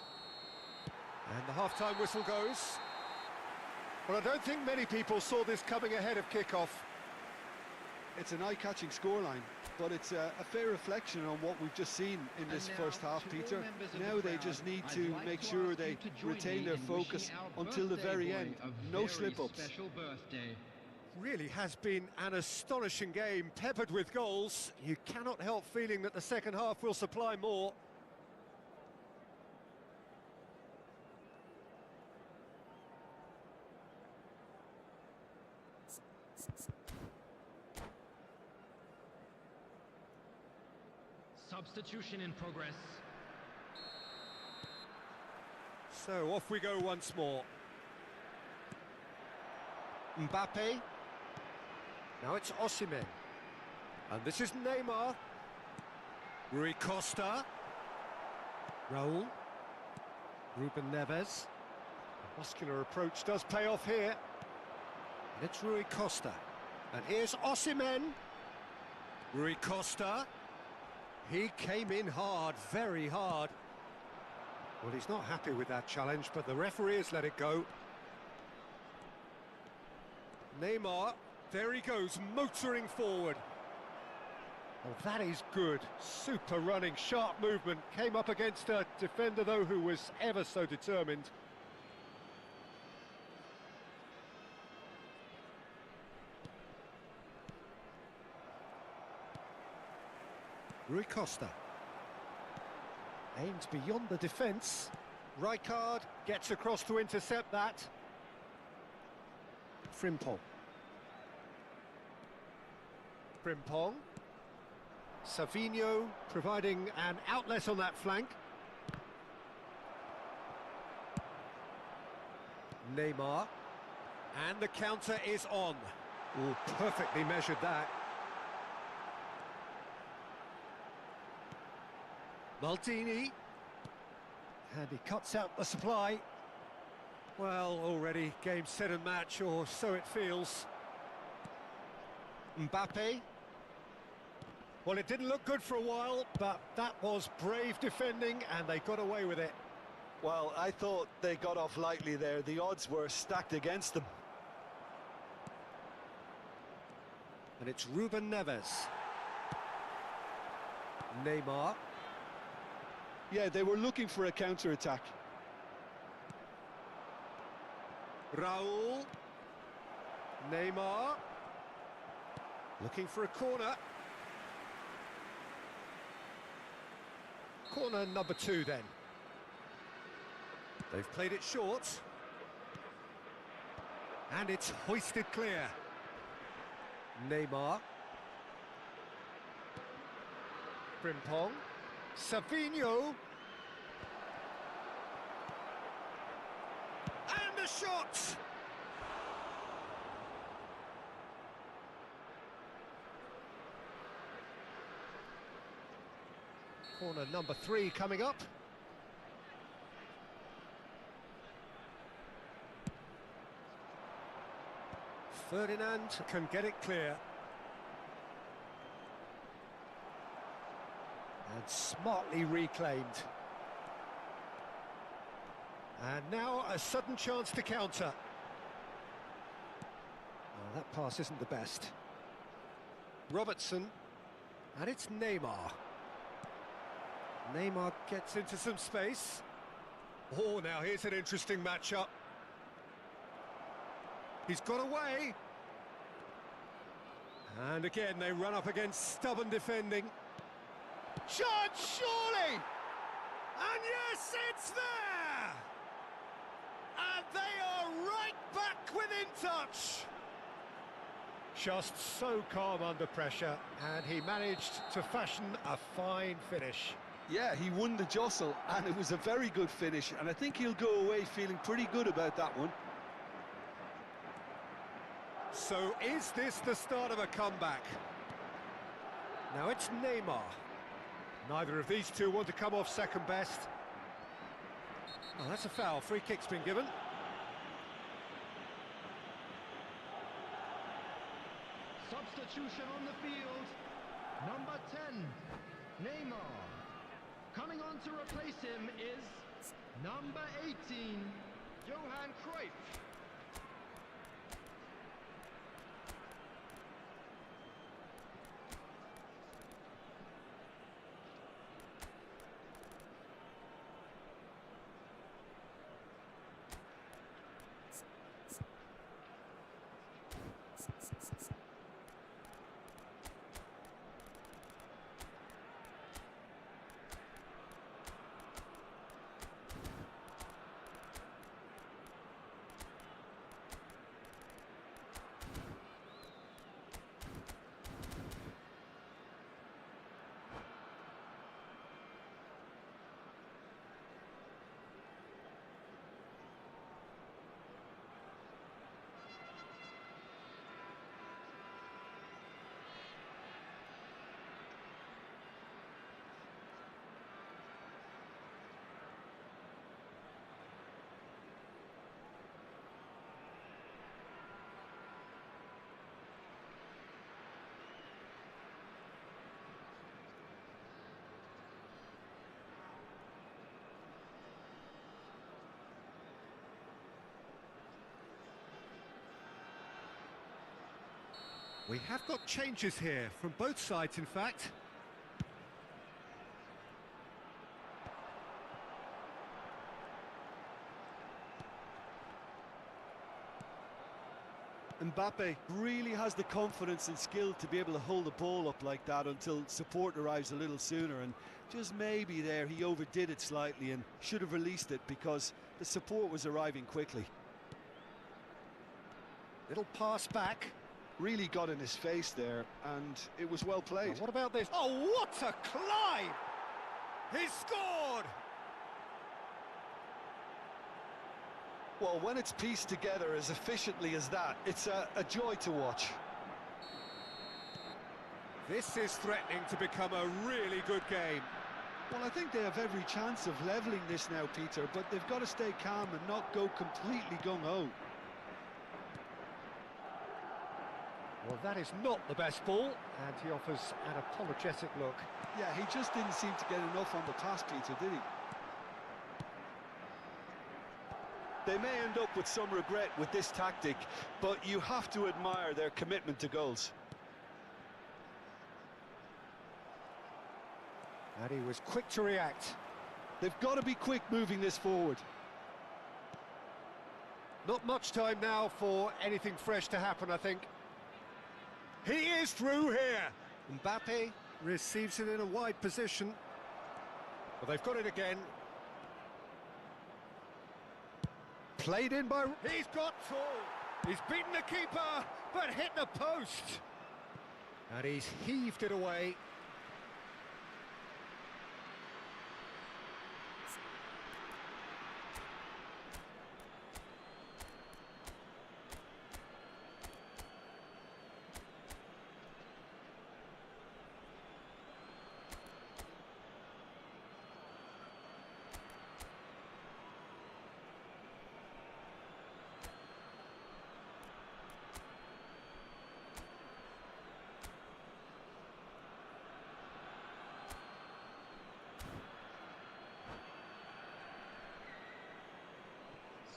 And the half-time whistle goes. Well, I don't think many people saw this coming ahead of kick-off. It's an eye-catching scoreline, but it's a fair reflection on what we've just seen in this first half, Peter. Now they just need to make sure they retain their focus until the very end. No slip-ups. Really has been an astonishing game, peppered with goals. You cannot help feeling that the second half will supply more. Substitution in progress. So off we go once more. Mbappe. Now it's Osimhen. And this is Neymar. Rui Costa. Raul. Ruben Neves. The muscular approach does pay off here. And it's Rui Costa. And here's Osimhen. Rui Costa. He came in hard, very hard. Well, he's not happy with that challenge, but the referee has let it go. Neymar, there he goes, motoring forward. Oh, that is good. Super running, sharp movement. Came up against a defender, though, who was ever so determined. Rui Costa. Aims beyond the defence. Rijkaard gets across to intercept that. Frimpong. Frimpong. Savinho providing an outlet on that flank. Neymar. And the counter is on. Ooh, perfectly measured that. Maldini. And he cuts out the supply. Well, already game, set and match, or so it feels. Mbappe. Well, it didn't look good for a while, but that was brave defending, and they got away with it. Well, I thought they got off lightly there. The odds were stacked against them. And it's Ruben Neves. Neymar. Yeah, they were looking for a counter-attack. Raul. Neymar. Looking for a corner. Corner number 2 then. They've played it short. And it's hoisted clear. Neymar. Frimpong. Savinho. And a shot! Corner number 3 coming up. Ferdinand can get it clear. And smartly reclaimed. And now a sudden chance to counter. Oh, that pass isn't the best. Robertson. And it's Neymar. Neymar gets into some space. Oh, now here's an interesting matchup. He's got away. And again, they run up against stubborn defending. Shot, surely! And yes, it's there! And they are right back within touch. Just so calm under pressure, and he managed to fashion a fine finish. Yeah, he won the jostle, and it was a very good finish, and I think he'll go away feeling pretty good about that one. So is this the start of a comeback? Now it's Neymar. Neither of these two want to come off second best. Oh, that's a foul. Free kick's been given. Substitution on the field. Number 10, Neymar. Coming on to replace him is number 18, Johan Cruyff. We have got changes here, from both sides in fact. Mbappe really has the confidence and skill to be able to hold the ball up like that until support arrives a little sooner, and just maybe there he overdid it slightly and should have released it because the support was arriving quickly. Little pass back. Really got in his face there, and it was well played. Now, what about this? Oh, what a climb! He scored! Well, when it's pieced together as efficiently as that, it's a joy to watch. This is threatening to become a really good game. Well, I think they have every chance of levelling this now, Peter, but they've got to stay calm and not go completely gung-ho. Well, that is not the best ball, and he offers an apologetic look. Yeah, he just didn't seem to get enough on the pass, Peter, did he? They may end up with some regret with this tactic, but you have to admire their commitment to goals. And he was quick to react. They've got to be quick moving this forward. Not much time now for anything fresh to happen, I think. He is through here. Mbappe receives it in a wide position. Well, they've got it again. Played in by... He's got full. He's beaten the keeper, but hit the post. And he's heaved it away.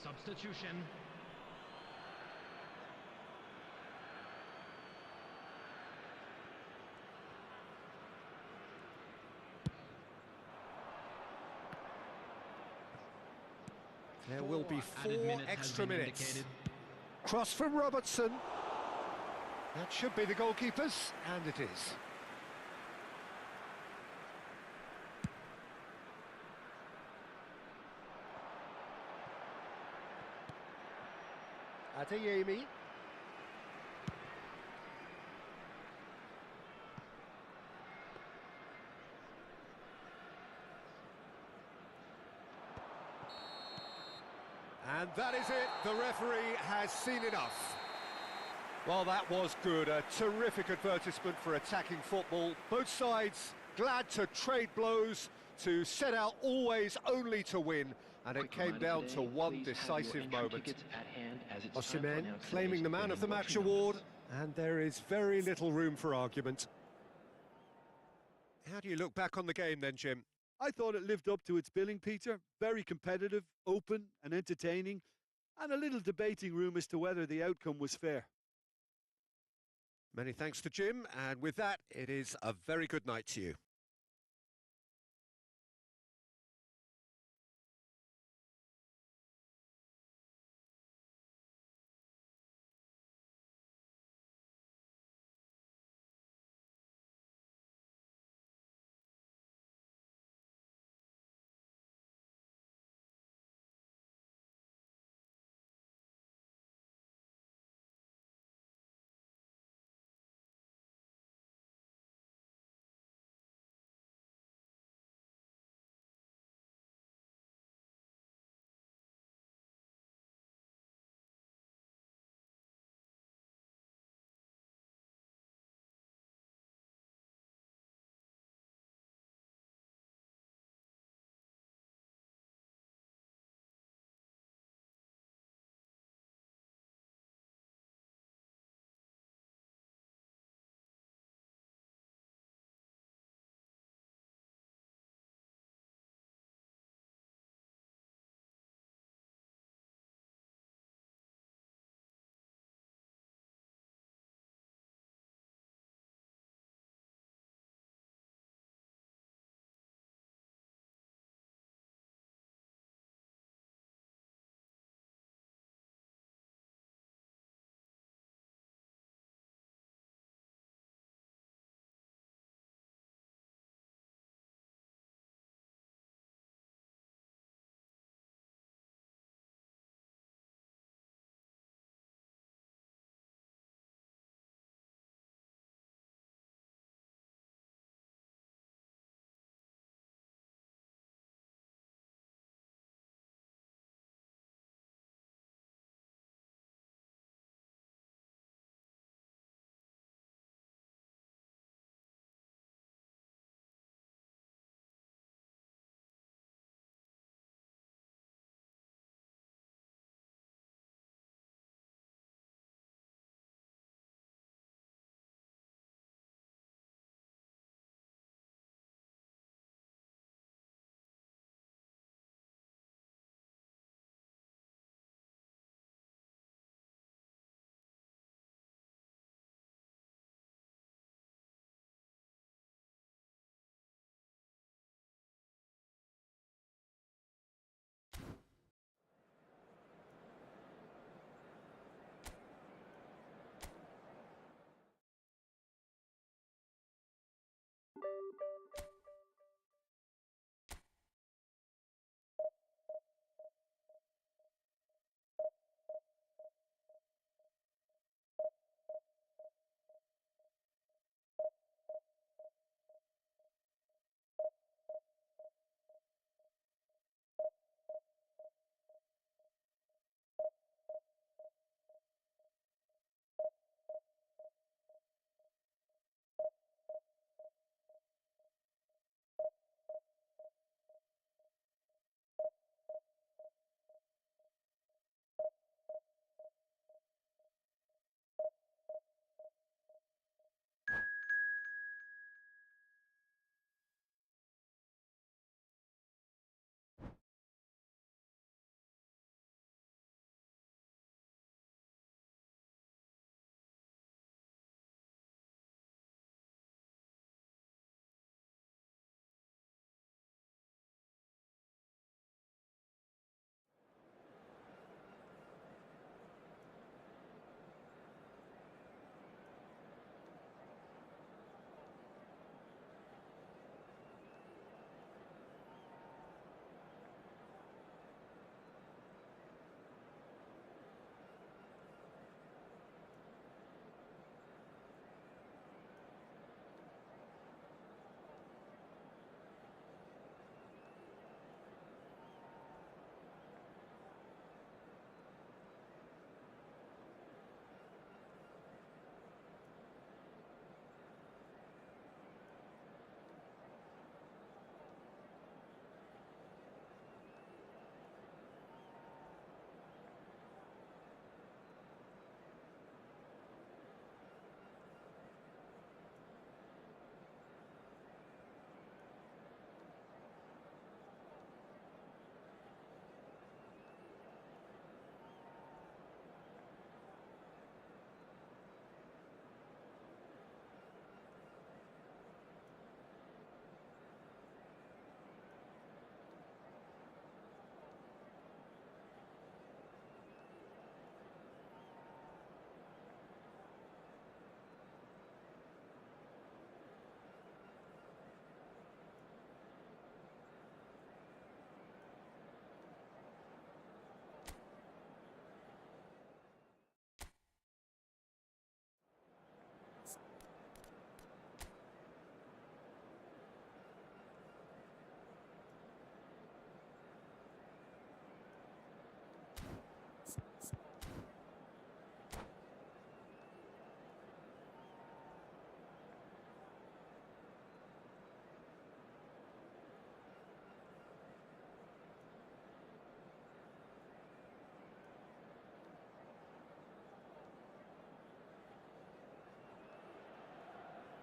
Substitution. There will be Added 4 minutes has extra been minutes. indicated. Cross from Robertson. That should be the goalkeepers, and it is. Adeyemi. And that is it. The referee has seen enough. Well, that was good. A terrific advertisement for attacking football. Both sides glad to trade blows, to set out always only to win. And it came down to one decisive moment. Osimhen claiming the Man of the Match award, and there is very little room for argument. How do you look back on the game then, Jim? I thought it lived up to its billing, Peter. Very competitive, open and entertaining, and a little debating room as to whether the outcome was fair. Many thanks to Jim, and with that, it is a very good night to you.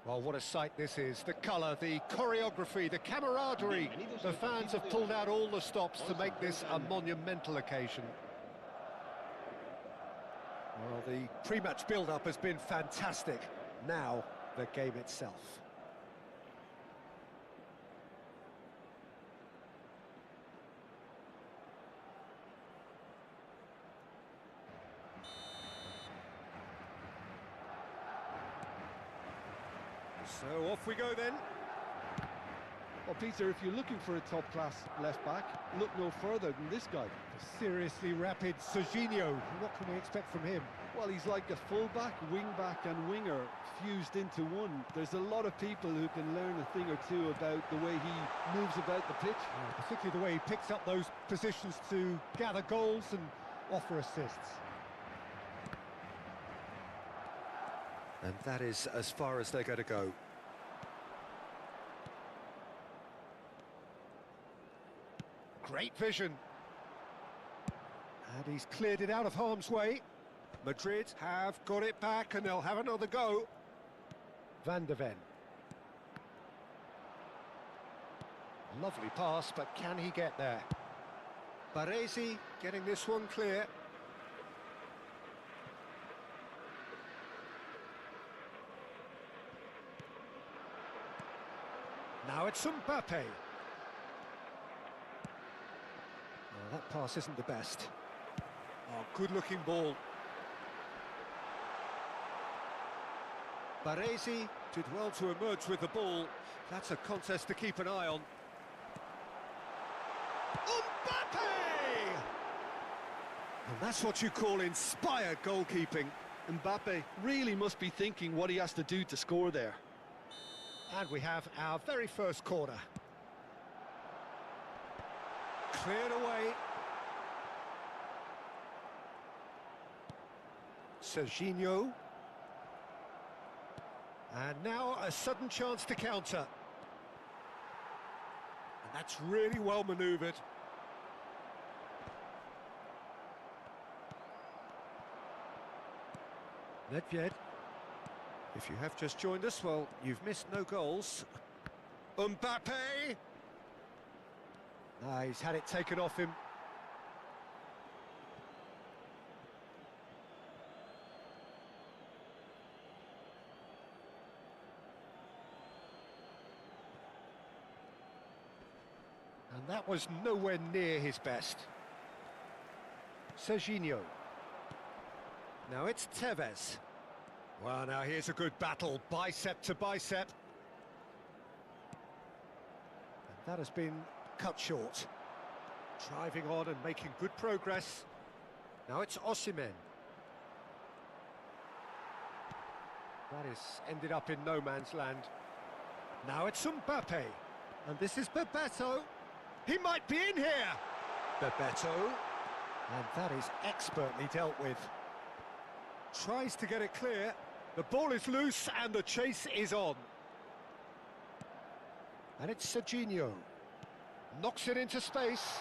Well, what a sight this is. The colour, the choreography, the camaraderie. The fans have pulled out all the stops to make this a monumental occasion. Well, the pre-match build-up has been fantastic. Now, the game itself. So off we go then. Well, Peter, if you're looking for a top-class left-back, look no further than this guy. The seriously rapid Serginho. What can we expect from him? Well, he's like a full-back, wing-back and winger fused into one. There's a lot of people who can learn a thing or two about the way he moves about the pitch. Particularly the way he picks up those positions to gather goals and offer assists. And that is as far as they're going to go. Great vision. And he's cleared it out of harm's way. Madrid have got it back and they'll have another go. Van de Ven. Lovely pass, but can he get there? Baresi getting this one clear. Now it's Mbappe. Oh, that pass isn't the best. Oh, good-looking ball. Baresi did well to emerge with the ball. That's a contest to keep an eye on. Mbappe! And that's what you call inspired goalkeeping. Mbappe really must be thinking what he has to do to score there. And we have our very first corner. Cleared away. Serginho. And now a sudden chance to counter. And that's really well manoeuvred. Nedved. If you have just joined us, well, you've missed no goals. Mbappe! Ah, he's had it taken off him. And that was nowhere near his best. Serginho. Now it's Tevez. Well, now here's a good battle, bicep to bicep. And that has been cut short. Driving on and making good progress. Now it's Osimhen. That is ended up in no man's land. Now it's Mbappe. And this is Bebeto. He might be in here. Bebeto. And that is expertly dealt with. Tries to get it clear. The ball is loose and the chase is on. And it's Serginho. Knocks it into space.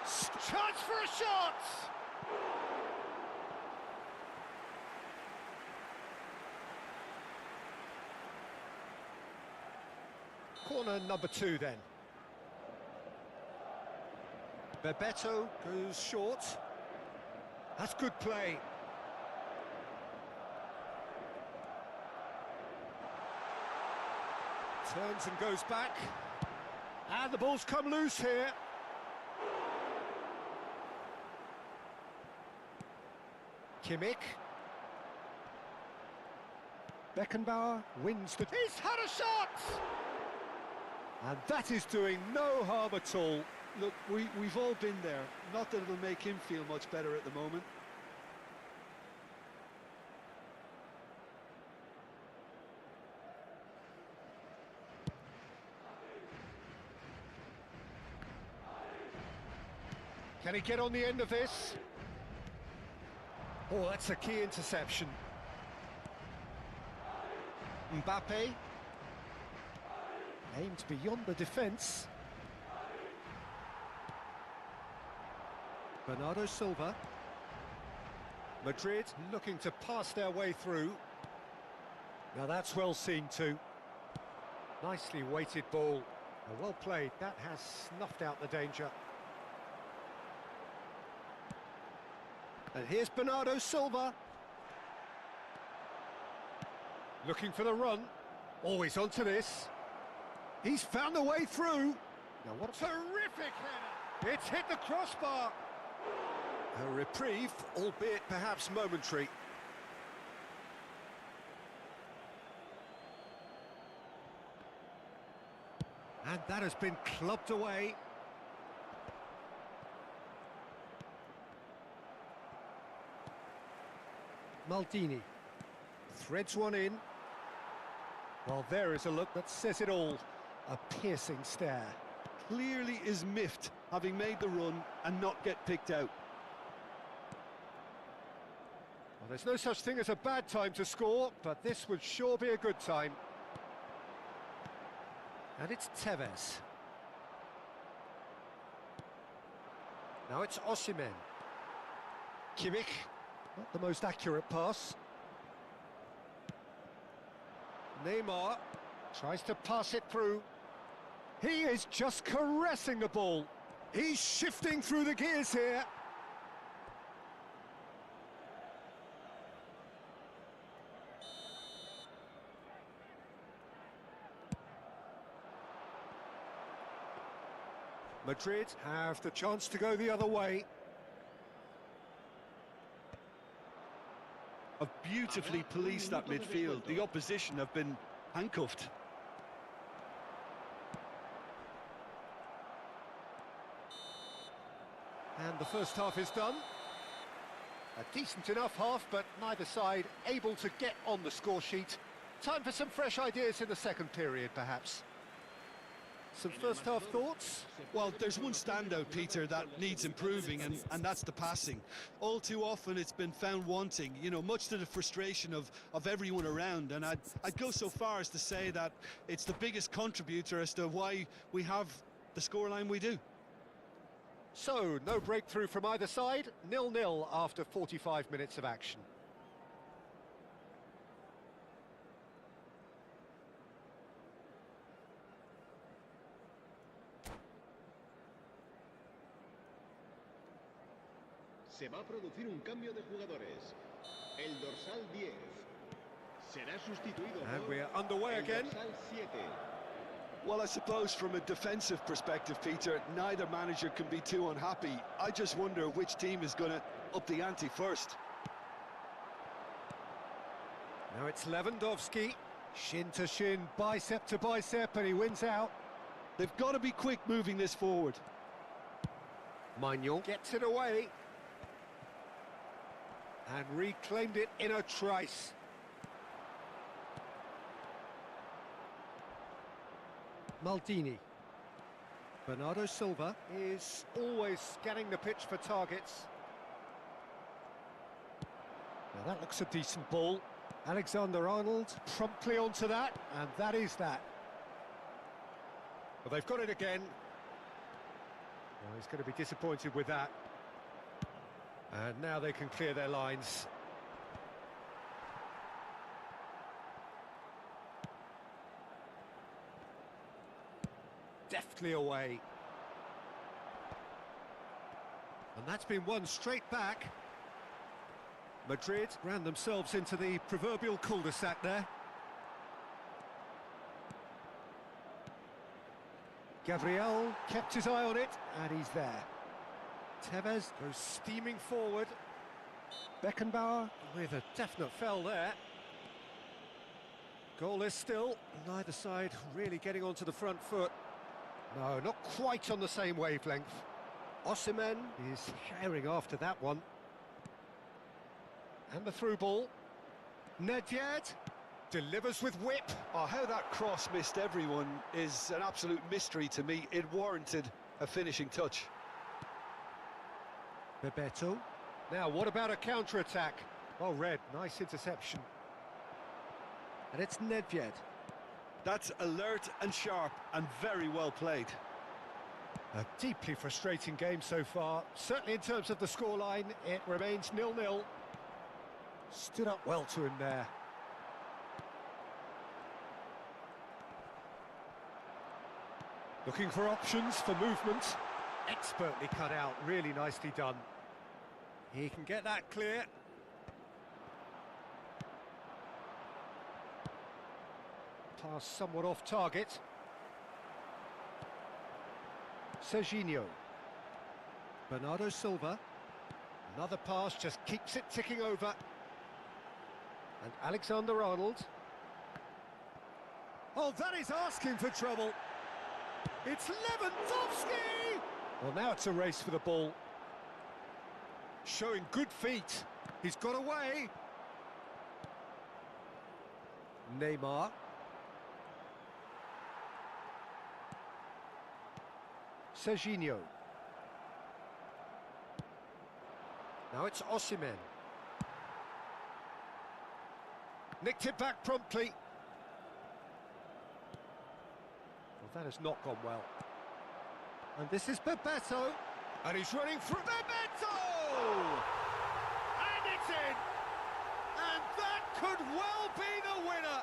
Chance for a shot! Corner number 2 then. Bebeto goes short. That's good play. Turns and goes back. And the ball's come loose here. Kimmich. Beckenbauer wins the... He's had a shot! And that is doing no harm at all. Look, we've all been there. Not that it'll make him feel much better at the moment. Can he get on the end of this? Oh, that's a key interception. Mbappe. Aimed beyond the defence. Bernardo Silva. Madrid looking to pass their way through. Now that's well seen too. Nicely weighted ball. Well played, that has snuffed out the danger. And here's Bernardo Silva. Looking for the run. Always onto this. He's found a way through. Now what a terrific header! It's hit the crossbar. A reprieve, albeit perhaps momentary. And that has been clubbed away. Maldini threads one in. Well, there is a look that says it all. A piercing stare. Clearly is miffed, having made the run and not get picked out. Well, there's no such thing as a bad time to score, but this would sure be a good time. And it's Tevez. Now it's Osimhen. Kimmich, not the most accurate pass. Neymar tries to pass it through. He is just caressing the ball. He's shifting through the gears here. Madrid have the chance to go the other way. Have beautifully policed that midfield. The opposition have been handcuffed. And the first half is done. A decent enough half, but neither side able to get on the score sheet. Time for some fresh ideas in the second period, perhaps. Some first half thoughts? Well, there's one standout, Peter, that needs improving, and that's the passing. All too often it's been found wanting, you know, much to the frustration of everyone around. And I'd go so far as to say that it's the biggest contributor as to why we have the scoreline we do. So, no breakthrough from either side, 0-0 after 45 minutes of action. Se va a producir un cambio de jugadores. El dorsal 10 será sustituido And por we're underway el again. dorsal 7. Well, I suppose from a defensive perspective, Peter, neither manager can be too unhappy. I just wonder which team is going to up the ante first. Now it's Lewandowski. Shin to shin, bicep to bicep, and he wins out. They've got to be quick moving this forward. Manuel gets it away. And reclaimed it in a trice. Maldini. Bernardo Silva is always scanning the pitch for targets. Now that looks a decent ball. Alexander-Arnold promptly onto that, and that is that. Well, they've got it again. Well, he's going to be disappointed with that. And now they can clear their lines. Deftly away. And that's been won straight back. Madrid ran themselves into the proverbial cul-de-sac there. Gabriel kept his eye on it, and he's there. Tevez goes steaming forward. Beckenbauer with a definite foul there. Goalless still, neither side really getting onto the front foot. No, not quite on the same wavelength. Osimhen is herring after that one. And the through ball. Nedved delivers with whip. Oh, how that cross missed everyone is an absolute mystery to me. It warranted a finishing touch. Bebeto. Now, what about a counter-attack? Well read, nice interception. And it's Nedved. That's alert and sharp and very well played. A deeply frustrating game so far. Certainly in terms of the scoreline, it remains 0-0. Stood up well to him there. Looking for options for movement. Expertly cut out, really nicely done. He can get that clear. Pass somewhat off target. Serginho. Bernardo Silva. Another pass, just keeps it ticking over. And Alexander-Arnold. Oh, that is asking for trouble. It's Lewandowski! Well, now it's a race for the ball. Showing good feet. He's got away. Neymar. Serginho. Now it's Osimhen. Nicked it back promptly. Well, that has not gone well. And this is Bebeto. And he's running through Bebeto! And it's in! And that could well be the winner!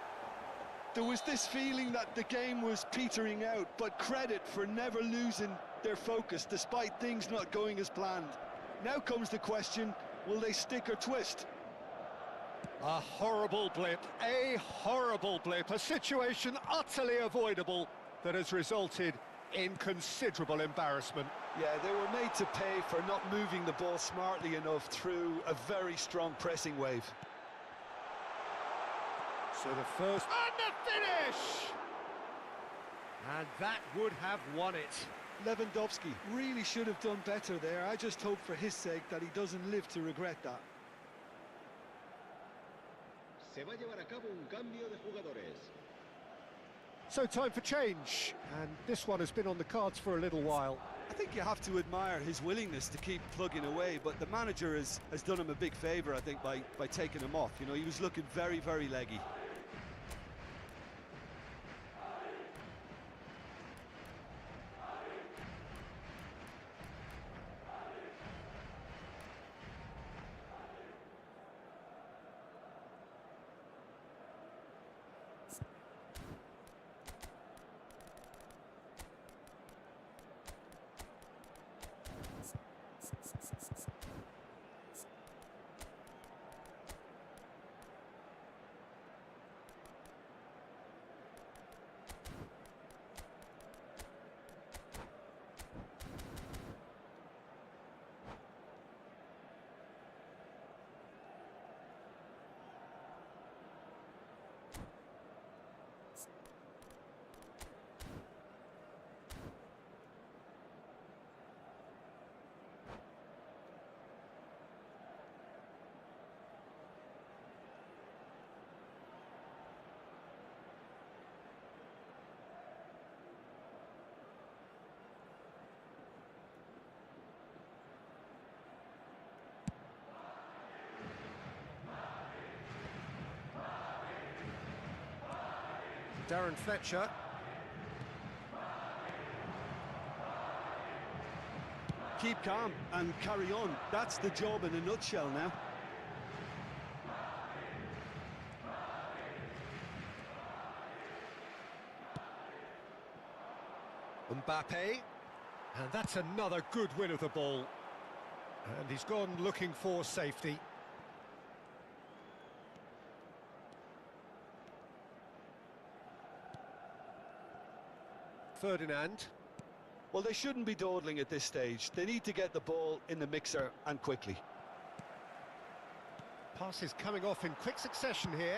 There was this feeling that the game was petering out, but credit for never losing their focus despite things not going as planned. Now comes the question, will they stick or twist? A horrible blip, a situation utterly avoidable that has resulted in considerable embarrassment. Yeah, they were made to pay for not moving the ball smartly enough through a very strong pressing wave. So the first... And the finish! And that would have won it. Lewandowski really should have done better there. I just hope for his sake that he doesn't live to regret that. Se va a llevar a cabo un cambio de jugadores. So time for change, and this one has been on the cards for a little while. I think you have to admire his willingness to keep plugging away, but the manager has done him a big favour, I think, by taking him off. You know, he was looking very, very leggy. Darren Fletcher. Keep calm and carry on. That's the job in a nutshell now. Mbappe. And that's another good win of the ball. And he's gone looking for safety. Ferdinand. Well, they shouldn't be dawdling at this stage. They need to get the ball in the mixer and quickly. Passes coming off in quick succession here.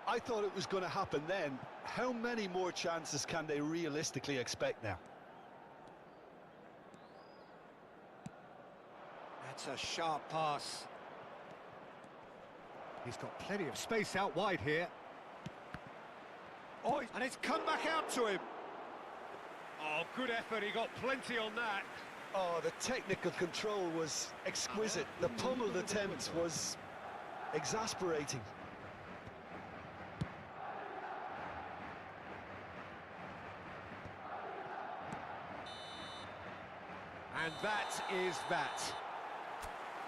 I thought it was going to happen then. How many more chances can they realistically expect now? That's a sharp pass. He's got plenty of space out wide here. Oh, and it's come back out to him. Oh, good effort, he got plenty on that. Oh, the technical control was exquisite. The pummeled attempt was exasperating. And that is that.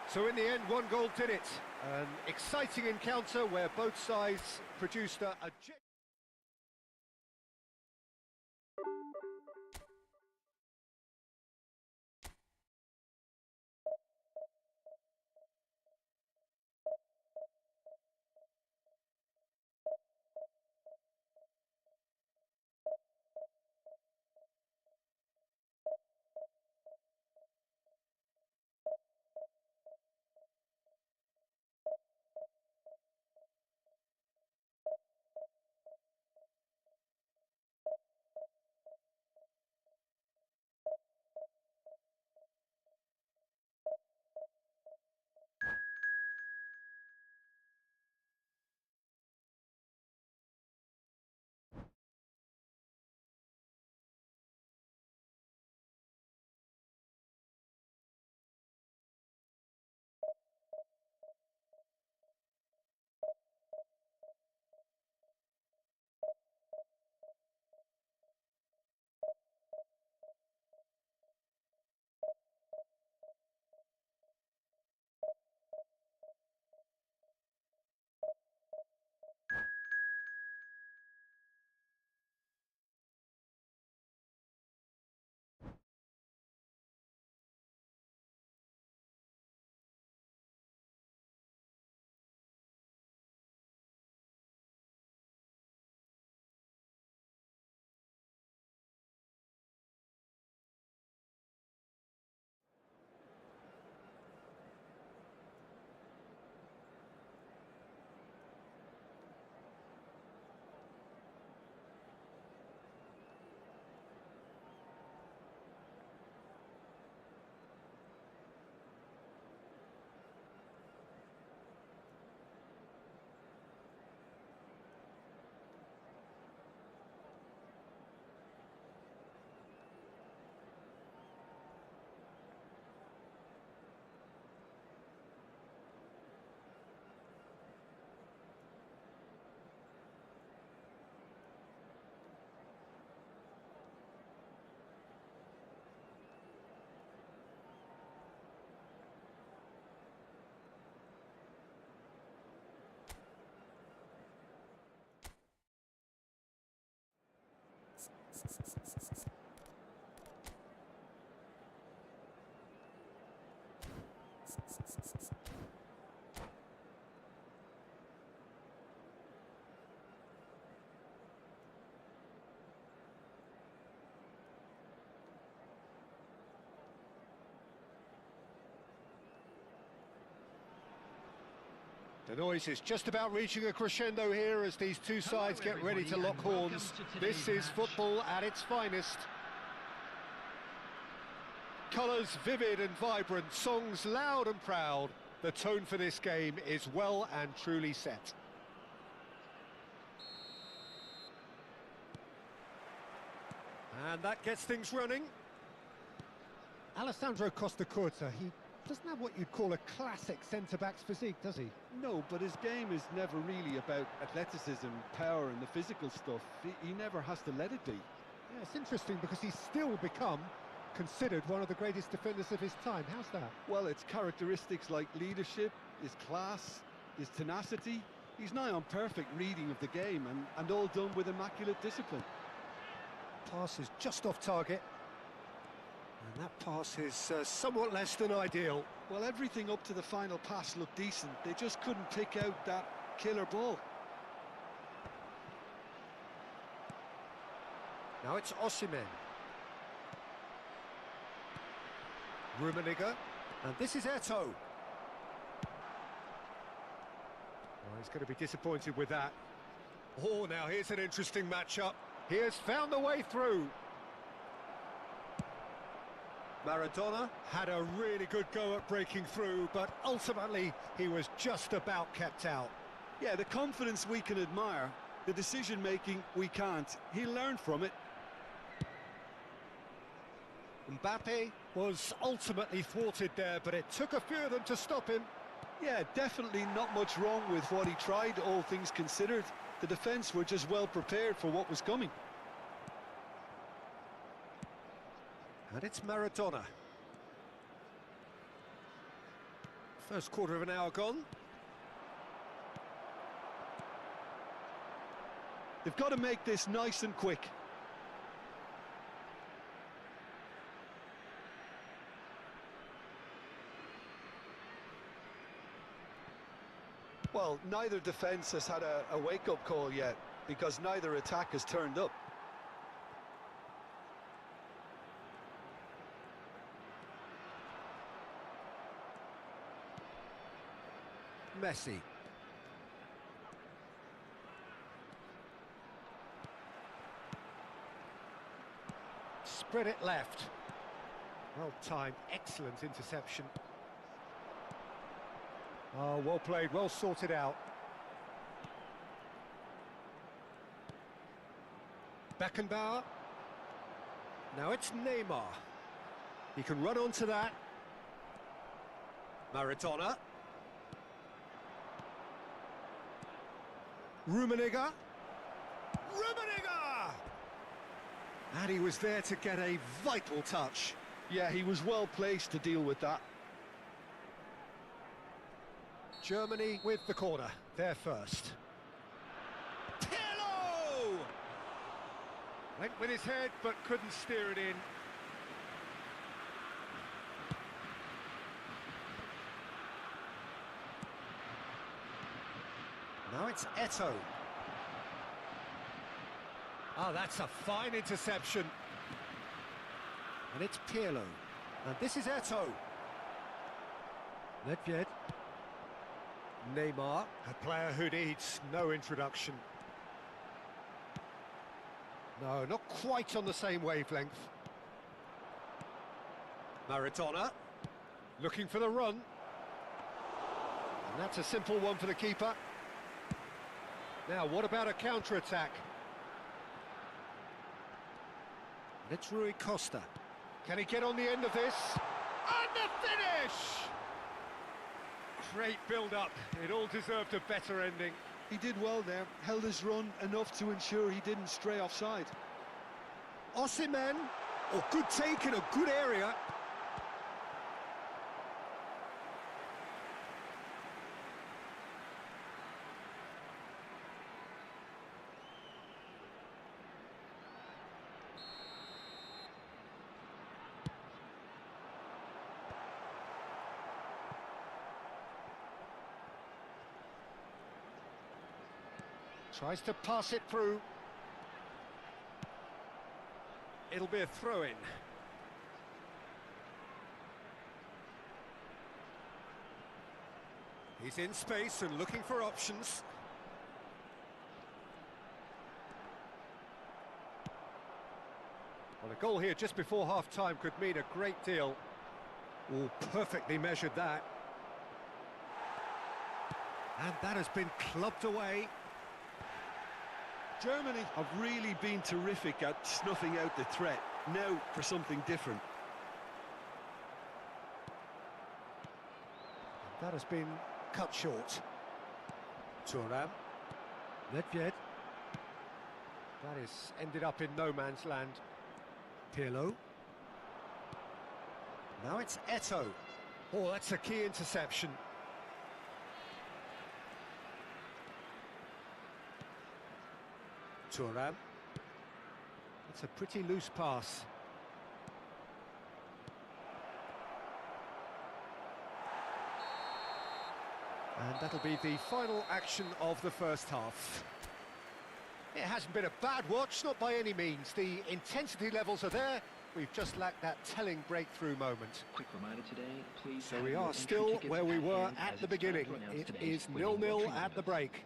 So in the end, one goal did it. An exciting encounter where both sides produced a The noise is just about reaching a crescendo here as these two sides get ready to lock horns. This is football at its finest. Colours vivid and vibrant, songs loud and proud. The tone for this game is well and truly set. And that gets things running. Alessandro Costa Curta, he doesn't have what you'd call a classic centre-back's physique, does he? No, but his game is never really about athleticism, power and the physical stuff. He never has to let it be. Yeah, it's interesting because he's still become considered one of the greatest defenders of his time. How's that? Well, it's characteristics like leadership, his class, his tenacity. He's nigh on perfect reading of the game and all done with immaculate discipline. Pass is just off target. And that pass is somewhat less than ideal. Well, everything up to the final pass looked decent. They just couldn't pick out that killer ball. Now it's Osimhen. Rummenigge. And this is Eto'o. Oh, he's going to be disappointed with that. Oh, now here's an interesting matchup. He has found the way through. Maradona had a really good go at breaking through, but ultimately he was just about kept out. Yeah, the confidence we can admire, the decision-making we can't. He'll learn from it. Mbappe was ultimately thwarted there, but it took a few of them to stop him. Yeah, definitely not much wrong with what he tried, all things considered. The defence were just well prepared for what was coming. And it's Maradona. First quarter of an hour gone. They've got to make this nice and quick. Well, neither defence has had a wake-up call yet, because neither attack has turned up. Messi. Spread it left. Well timed, excellent interception. Oh, well played, well sorted out. Beckenbauer. Now it's Neymar. He can run onto that. Maradona. Rummenigge. Rummenigge! And he was there to get a vital touch. Yeah, he was well placed to deal with that. Germany with the corner. They're first. Pirlo! Went with his head, but couldn't steer it in. Now it's Eto'o. Oh, that's a fine interception. And it's Pirlo. And this is Eto'o. Nedved. Neymar, a player who needs no introduction. No, not quite on the same wavelength. Maradona, looking for the run. And that's a simple one for the keeper. Now, what about a counter-attack? It's Rui Costa. Can he get on the end of this? And the finish! Great build-up. It all deserved a better ending. He did well there, held his run enough to ensure he didn't stray offside. Osimhen, oh, good take in a good area. Tries to pass it through. It'll be a throw-in. He's in space and looking for options. Well, a goal here just before half-time could mean a great deal. Oh, perfectly measured that. And that has been clubbed away. Germany have really been terrific at snuffing out the threat. Now for something different. That has been cut short. Thuram. Nedved. That is ended up in no man's land. Pirlo. Now it's Eto'o. Oh, that's a key interception. Thuram. It's a pretty loose pass. And that'll be the final action of the first half. It hasn't been a bad watch, not by any means. The intensity levels are there. We've just lacked that telling breakthrough moment. Quick reminder today, please. So we are still where we were at the beginning. It is 0-0 at the break.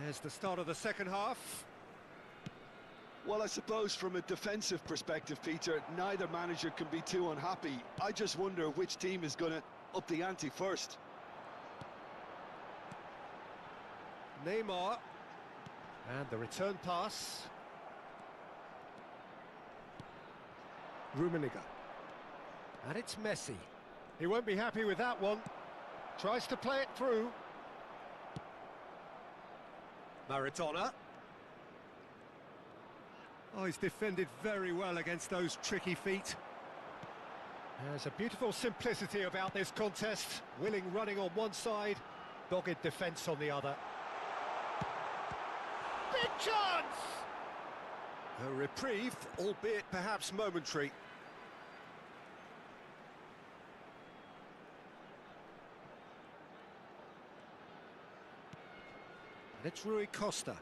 There's the start of the second half. Well, I suppose from a defensive perspective, Peter, neither manager can be too unhappy. I just wonder which team is going to up the ante first. Neymar. And the return pass. Rummenigge. And it's Messi. He won't be happy with that one. Tries to play it through. Maradona. Oh, he's defended very well against those tricky feet. There's a beautiful simplicity about this contest. Willing running on one side, dogged defence on the other. Big chance! A reprieve, albeit perhaps momentary. And it's Rui Costa.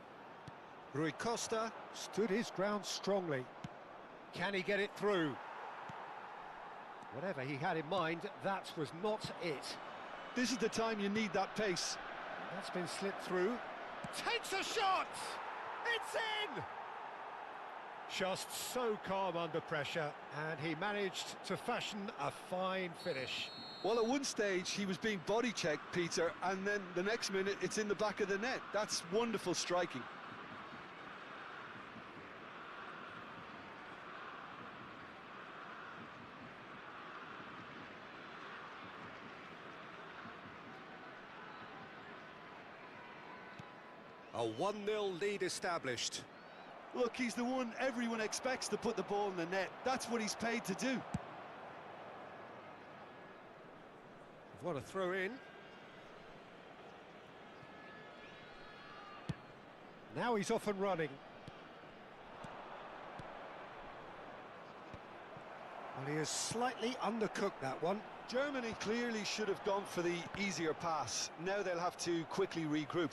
Rui Costa stood his ground strongly. Can he get it through? Whatever he had in mind, that was not it. This is the time you need that pace. That's been slipped through. Takes a shot! It's in! Just so calm under pressure, and he managed to fashion a fine finish. Well, at one stage, he was being body-checked, Peter, and then the next minute, it's in the back of the net. That's wonderful striking. A 1-0 lead established. Look, he's the one everyone expects to put the ball in the net. That's what he's paid to do. What a throw in. Now he's off and running. Well, he has slightly undercooked that one. Germany clearly should have gone for the easier pass. Now they'll have to quickly regroup.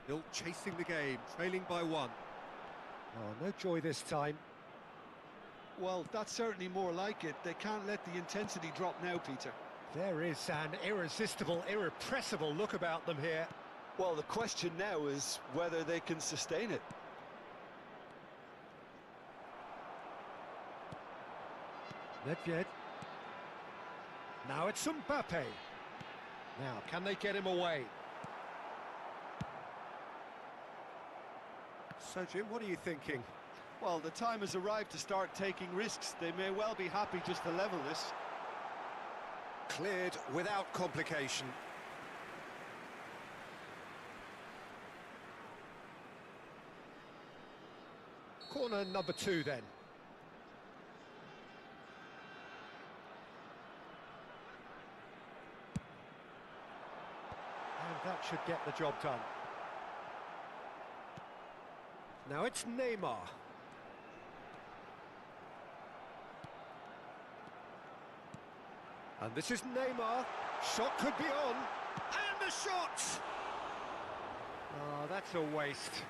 Still chasing the game, trailing by one. Oh, no joy this time. Well, that's certainly more like it. They can't let the intensity drop now, Peter. There is an irresistible, irrepressible look about them here. Well, the question now is whether they can sustain it. Nedved. Now it's Mbappe. Now, can they get him away? So, Jim, what are you thinking? Well, the time has arrived to start taking risks. They may well be happy just to level this. Cleared without complication. Corner number 2 then. And that should get the job done. Now it's Neymar. And this is Neymar. Shot could be on. And the shot! Oh, that's a waste.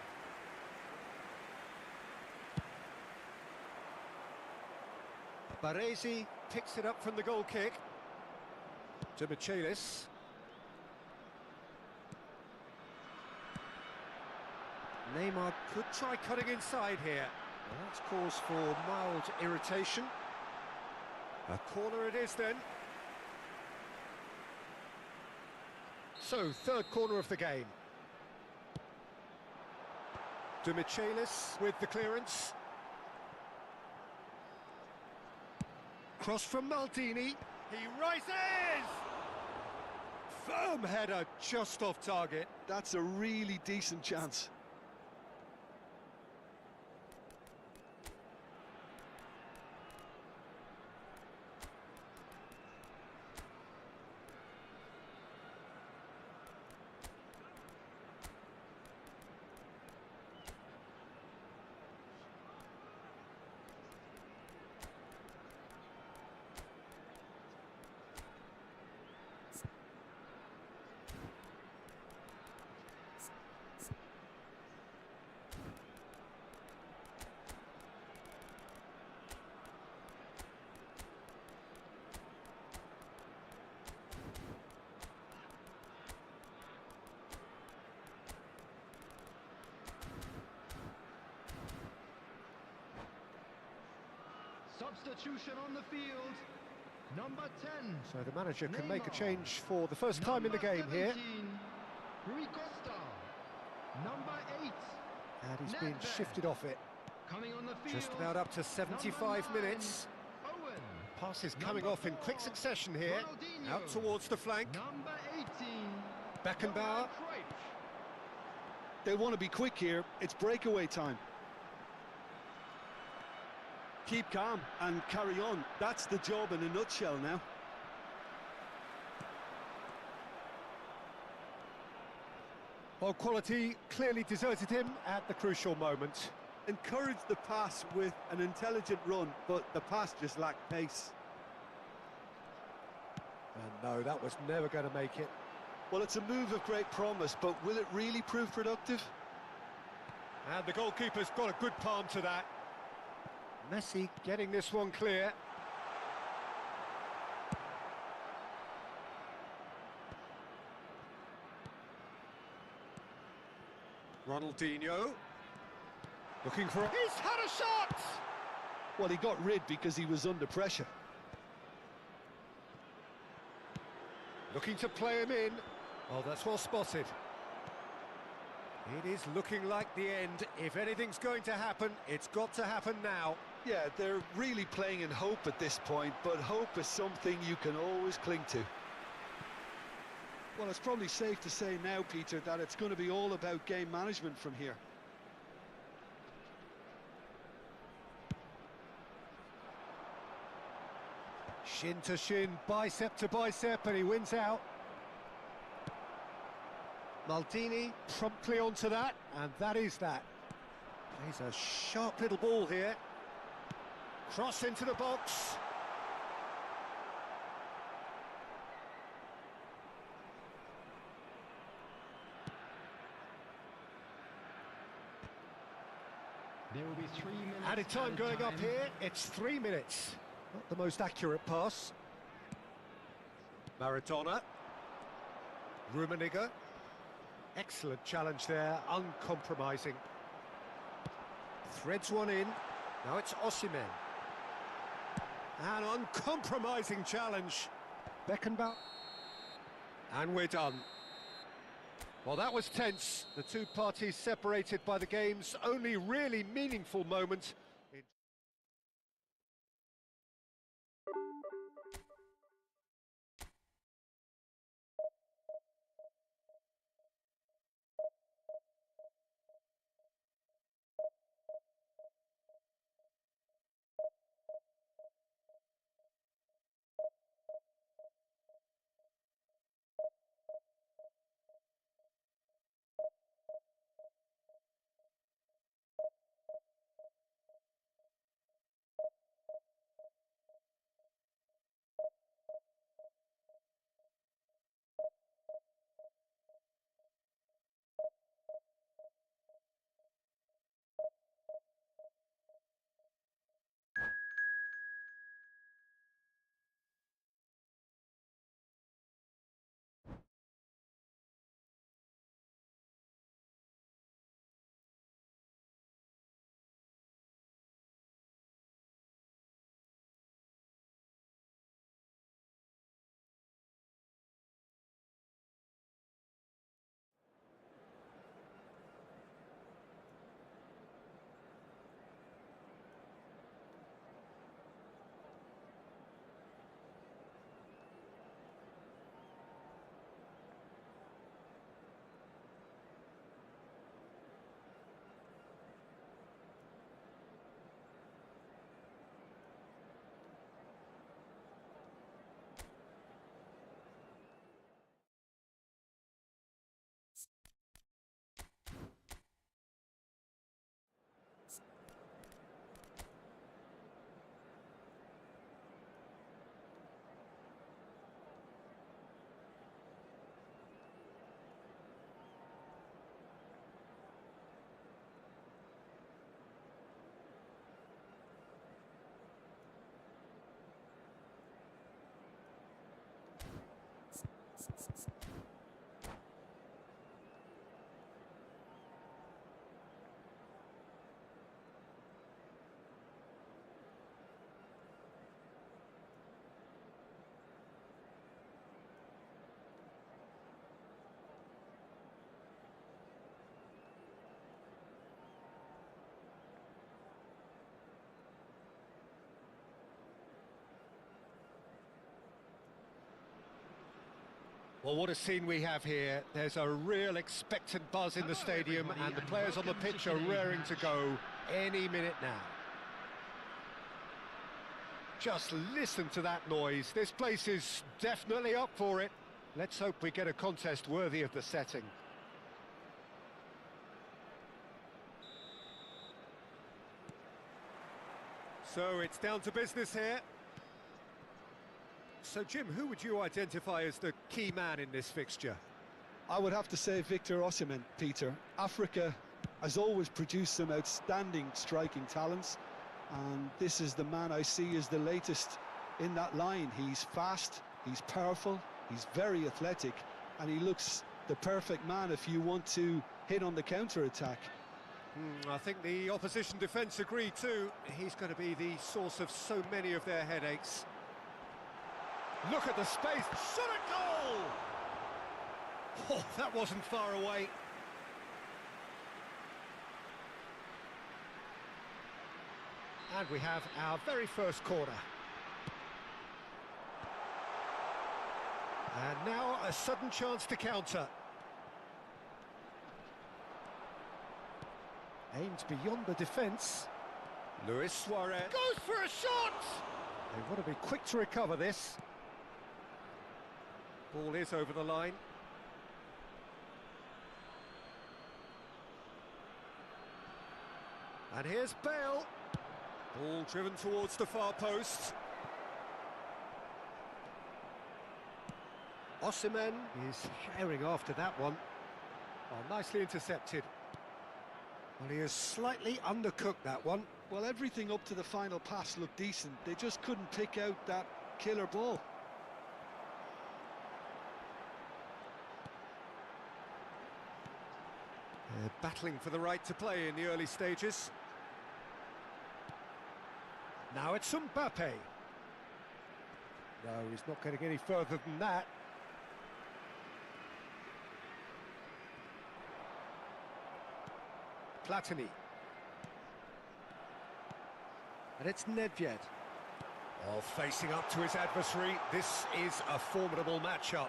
Baresi picks it up from the goal kick. To Michelis. Neymar could try cutting inside here. Well, that's cause for mild irritation. A corner it is then. So, third corner of the game. To Michelis with the clearance. Cross from Maldini. He rises! Firm header just off target. That's a really decent chance. Substitution on the field. Number 10. So the manager can Neymar. make a change for the first time in the game here. 17, Rui Costa. Number 8. And he's been Nedved. shifted off it. Coming on the field. Just about up to 75 Number 9, minutes. Owen. Pass is coming Number off in quick 4, succession here. Ronaldinho. Out towards the flank. Number 18. Beckenbauer. Johan Cruyff. They want to be quick here. It's breakaway time. Keep calm and carry on. That's the job in a nutshell now. Well, quality clearly deserted him at the crucial moment. Encourage the pass with an intelligent run, but the pass just lacked pace. And no, that was never going to make it. Well, it's a move of great promise, but will it really prove productive? And the goalkeeper's got a good palm to that. Messi getting this one clear. Ronaldinho. Looking for... He's had a shot! Well, he got rid because he was under pressure. Looking to play him in. Oh, that's well spotted. It is looking like the end. If anything's going to happen, it's got to happen now. Yeah, they're really playing in hope at this point, but hope is something you can always cling to. Well, it's probably safe to say now, Peter, that it's going to be all about game management from here. Shin to shin, bicep to bicep, and he wins out. Maldini promptly onto that, and that is that. Plays a sharp little ball here. Cross into the box. There will be 3 minutes. Added time going up here. It's 3 minutes. Not the most accurate pass. Maradona. Rummenigge. Excellent challenge there, uncompromising. Threads one in. Now it's Osimhen. An uncompromising challenge. Beckenbauer. And we're done. Well, that was tense. The two parties separated by the game's only really meaningful moment. Well, what a scene we have here. There's a real expectant buzz in the stadium, and the players on the pitch are raring to go any minute now. Just listen to that noise. This place is definitely up for it. Let's hope we get a contest worthy of the setting. So it's down to business here. So, Jim, who would you identify as the key man in this fixture? I would have to say Victor Osimhen, Peter. Africa has always produced some outstanding striking talents, and this is the man I see as the latest in that line. He's fast, he's powerful, he's very athletic, and he looks the perfect man if you want to hit on the counter-attack. I think the opposition defence agree too. He's going to be the source of so many of their headaches. Look at the space, shot a goal! Oh, that wasn't far away. And we have our very first corner. And now a sudden chance to counter. Aimed beyond the defence. Luis Suarez goes for a shot! They want to be quick to recover this. Ball is over the line. And here's Bale. Ball driven towards the far post. Osimhen is sharing after that one. Oh, nicely intercepted. Well, he has slightly undercooked that one. Well, everything up to the final pass looked decent. They just couldn't pick out that killer ball. They're battling for the right to play in the early stages. Now it's Mbappe. No, he's not getting any further than that. Platini. And it's Nedved. Oh, facing up to his adversary, this is a formidable matchup.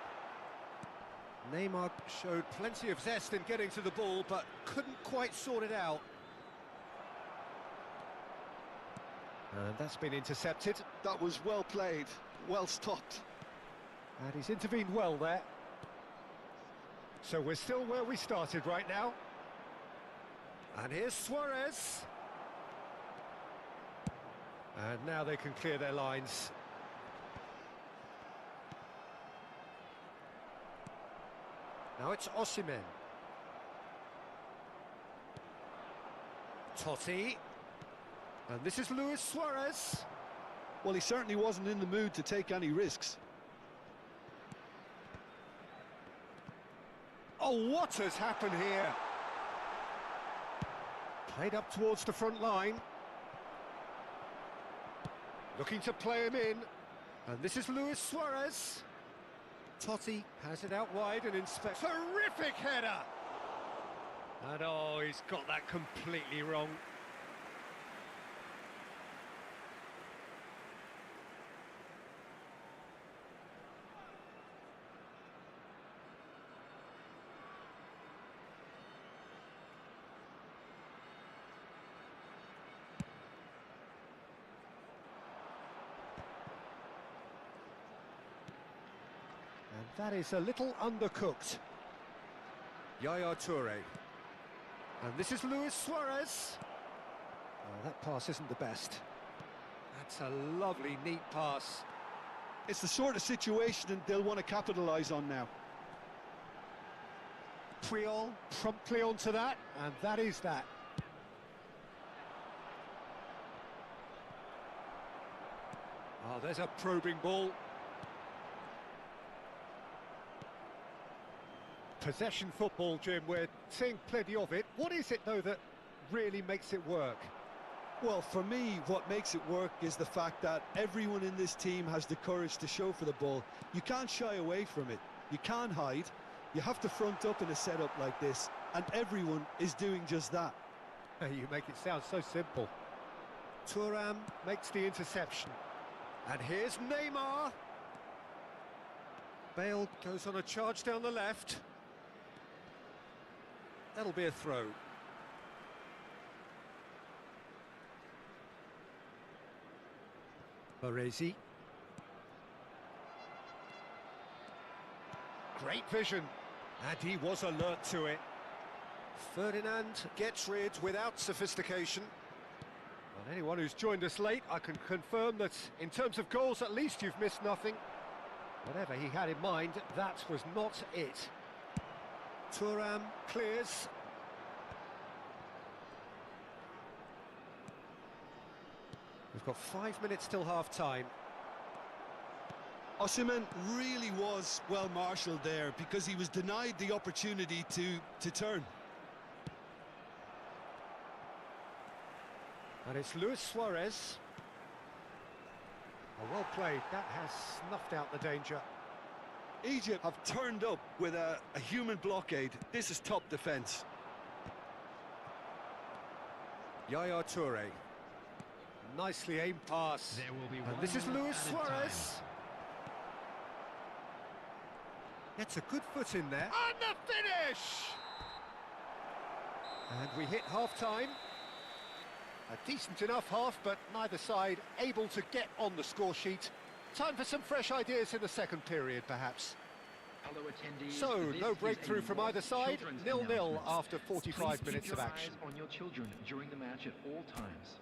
Neymar showed plenty of zest in getting to the ball, but couldn't quite sort it out. And that's been intercepted. That was well played, well stopped. And he's intervened well there. So we're still where we started right now. And here's Suarez. And now they can clear their lines. Now it's Osimhen. Totti. And this is Luis Suarez. Well, he certainly wasn't in the mood to take any risks. Oh, what has happened here? Played up towards the front line. Looking to play him in. And this is Luis Suarez. Totti has it out wide and inspects. Terrific header! And oh, he's got that completely wrong. And that is a little undercooked. Yaya Toure. And this is Luis Suarez. Oh, that pass isn't the best. That's a lovely, neat pass. It's the sort of situation they'll want to capitalise on now. Puyol promptly onto that, and that is that. Oh, there's a probing ball. Possession football, Jim, we're seeing plenty of it. What is it, though, that really makes it work? Well, for me, what makes it work is the fact that everyone in this team has the courage to show for the ball. You can't shy away from it. You can't hide. You have to front up in a setup like this, and everyone is doing just that. You make it sound so simple. Thuram makes the interception. And here's Neymar. Bale goes on a charge down the left. That'll be a throw. Baresi. Great vision. And he was alert to it. Ferdinand gets rid without sophistication. And anyone who's joined us late, I can confirm that in terms of goals, at least you've missed nothing. Whatever he had in mind, that was not it. Thuram clears. We've got 5 minutes till half-time. Osimhen really was well marshalled there because he was denied the opportunity to turn. And it's Luis Suarez. Oh, well played. That has snuffed out the danger. Egypt have turned up with a human blockade. This is top defence. Yaya Toure. Nicely aimed pass. There will be And one this is Luis at a Suarez. Gets a good foot in there. And the finish! And we hit half-time. A decent enough half, but neither side able to get on the score sheet. Time for some fresh ideas in the second period, perhaps. Hello, attendees. So, This no is breakthrough a from either side. children's 0-0 announcement. after 45 Please minutes keep of your action. eyes on your children during the match at all times.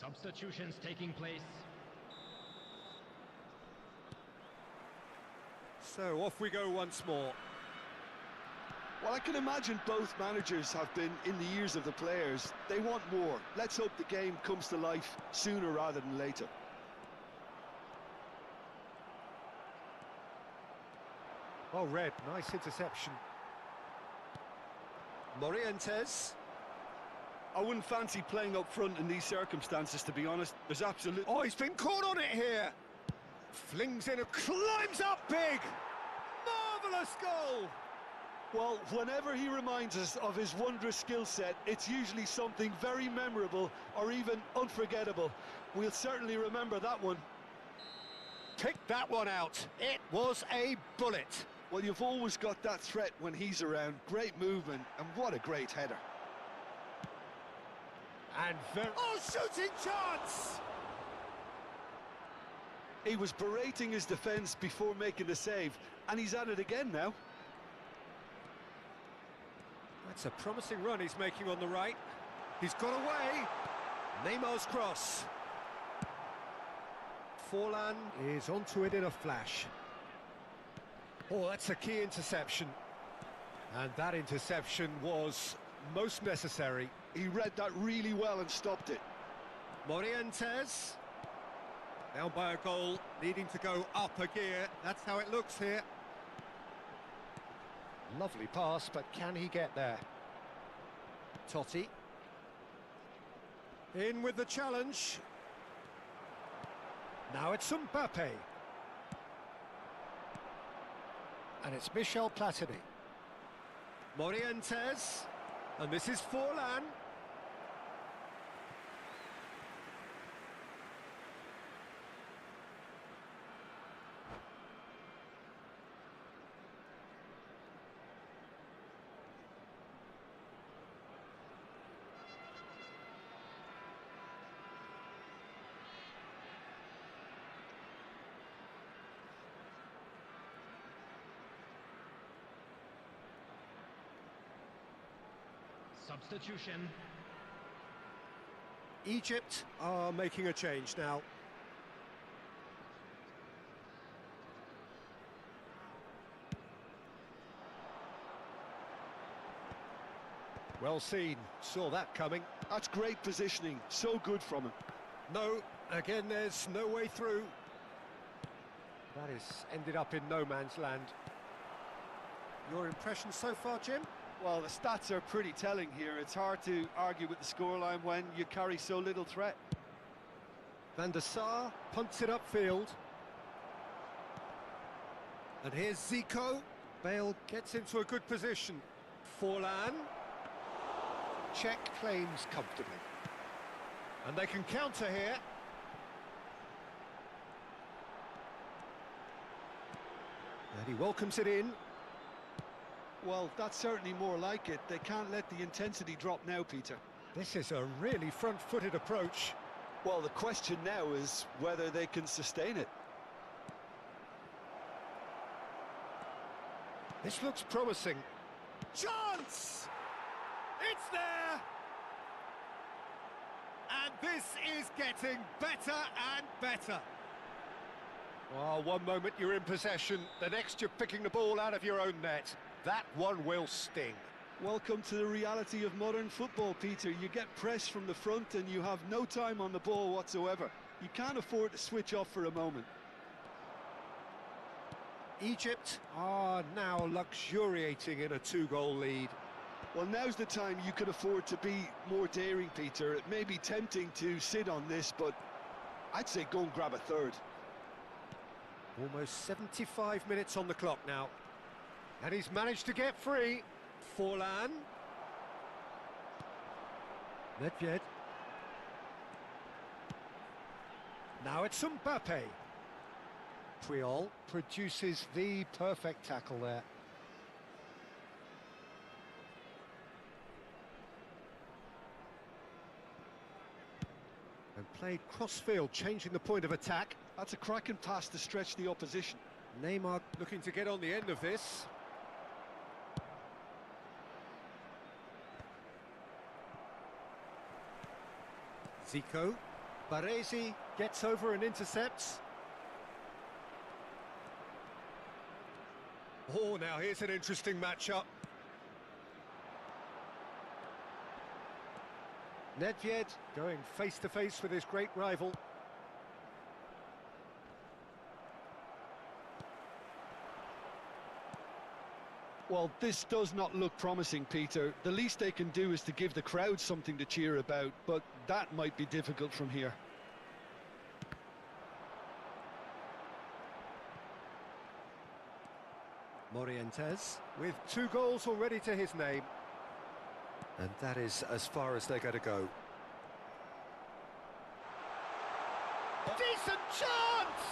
Substitutions taking place. So, off we go once more. Well, I can imagine both managers have been in the ears of the players. They want more. Let's hope the game comes to life sooner rather than later. Oh, Red, nice interception. Morientes. I wouldn't fancy playing up front in these circumstances, to be honest. There's absolute... Oh, he's been caught on it here. Flings in and climbs up big. Marvellous goal. Well, whenever he reminds us of his wondrous skill set, it's usually something very memorable or even unforgettable. We'll certainly remember that one. Pick that one out. It was a bullet. Well, you've always got that threat when he's around. Great movement, and what a great header. And oh, shooting chance! He was berating his defence before making the save, and he's at it again now. That's a promising run he's making on the right. He's got away. Neymar's cross. Forlan is onto it in a flash. Oh, that's a key interception. And that interception was most necessary. He read that really well and stopped it. Morientes. Down by a goal, needing to go up a gear. That's how it looks here. Lovely pass, but can he get there? Totti. In with the challenge. Now it's Mbappe. And it's Michel Platini. Morientes. And this is Forlan. Substitution. Egypt are making a change now. Well seen, saw that coming. That's great positioning, so good from him. No, again there's no way through. That is ended up in no man's land. Your impression so far, Jim? Well, the stats are pretty telling here. It's hard to argue with the scoreline when you carry so little threat. Van der Sar punts it upfield. And here's Zico. Bale gets into a good position. Forlan. Check claims comfortably. And they can counter here. And he welcomes it in. Well, that's certainly more like it. They can't let the intensity drop now, Peter. This is a really front-footed approach. Well, the question now is whether they can sustain it. This looks promising. Chance! It's there! And this is getting better and better. Well, one moment you're in possession, the next you're picking the ball out of your own net. That one will sting. Welcome to the reality of modern football, Peter. You get pressed from the front and you have no time on the ball whatsoever. You can't afford to switch off for a moment. Egypt are now luxuriating in a 2-goal lead. Well, now's the time you can afford to be more daring, Peter. It may be tempting to sit on this, but I'd say go and grab a third. Almost 75 minutes on the clock now. And he's managed to get free. Forlan. Nedved. Now it's Mbappe. Puyol produces the perfect tackle there. And played cross-field, changing the point of attack. That's a cracking pass to stretch the opposition. Neymar looking to get on the end of this. Zico. Baresi gets over and intercepts. Oh, now here's an interesting matchup. Nedved going face-to-face with his great rival. Well, this does not look promising, Peter. The least they can do is to give the crowd something to cheer about, but that might be difficult from here. Morientes with 2 goals already to his name. And that is as far as they're going to go. Decent chance!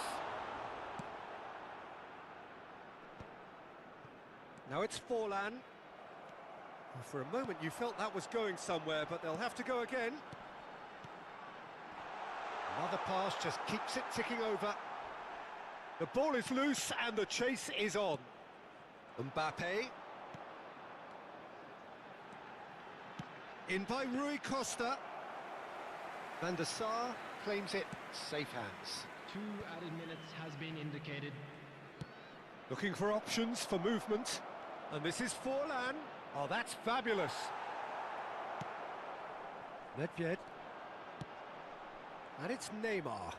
Now it's Forlan. For a moment you felt that was going somewhere, but they'll have to go again. Another pass just keeps it ticking over. The ball is loose and the chase is on. Mbappe. In by Rui Costa. Van der Sar claims it, safe hands. 2 added minutes has been indicated. Looking for options for movement. And this is Forlan. Oh, that's fabulous. Nedved. And it's Neymar.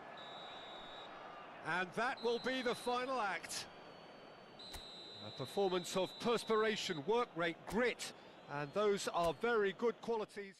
And that will be the final act. A performance of perspiration, work rate, grit. And those are very good qualities.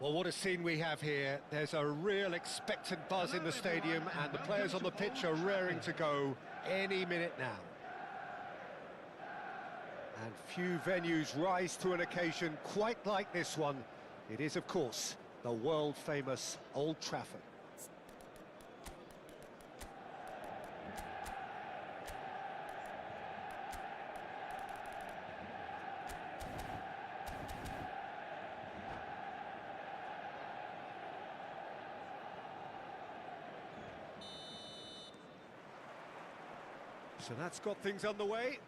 Well, what a scene we have here. There's a real expectant buzz in the stadium, and the players on the pitch are raring to go any minute now. And few venues rise to an occasion quite like this one. It is, of course, the world-famous Old Trafford. So that's got things underway.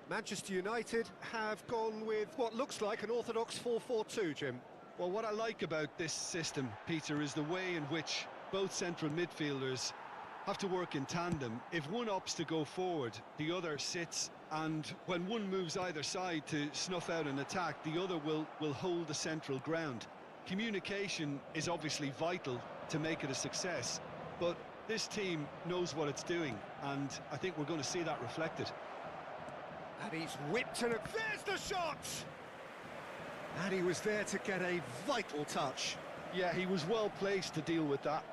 Manchester United have gone with what looks like an orthodox 4-4-2, Jim. Well, what I like about this system, Peter, is the way in which both central midfielders have to work in tandem. If one opts to go forward, the other sits, and when one moves either side to snuff out an attack, the other will hold the central ground. Communication is obviously vital to make it a success, but this team knows what it's doing, and I think we're going to see that reflected. And he's whipped and there's the shot! And he was there to get a vital touch. Yeah, he was well placed to deal with that.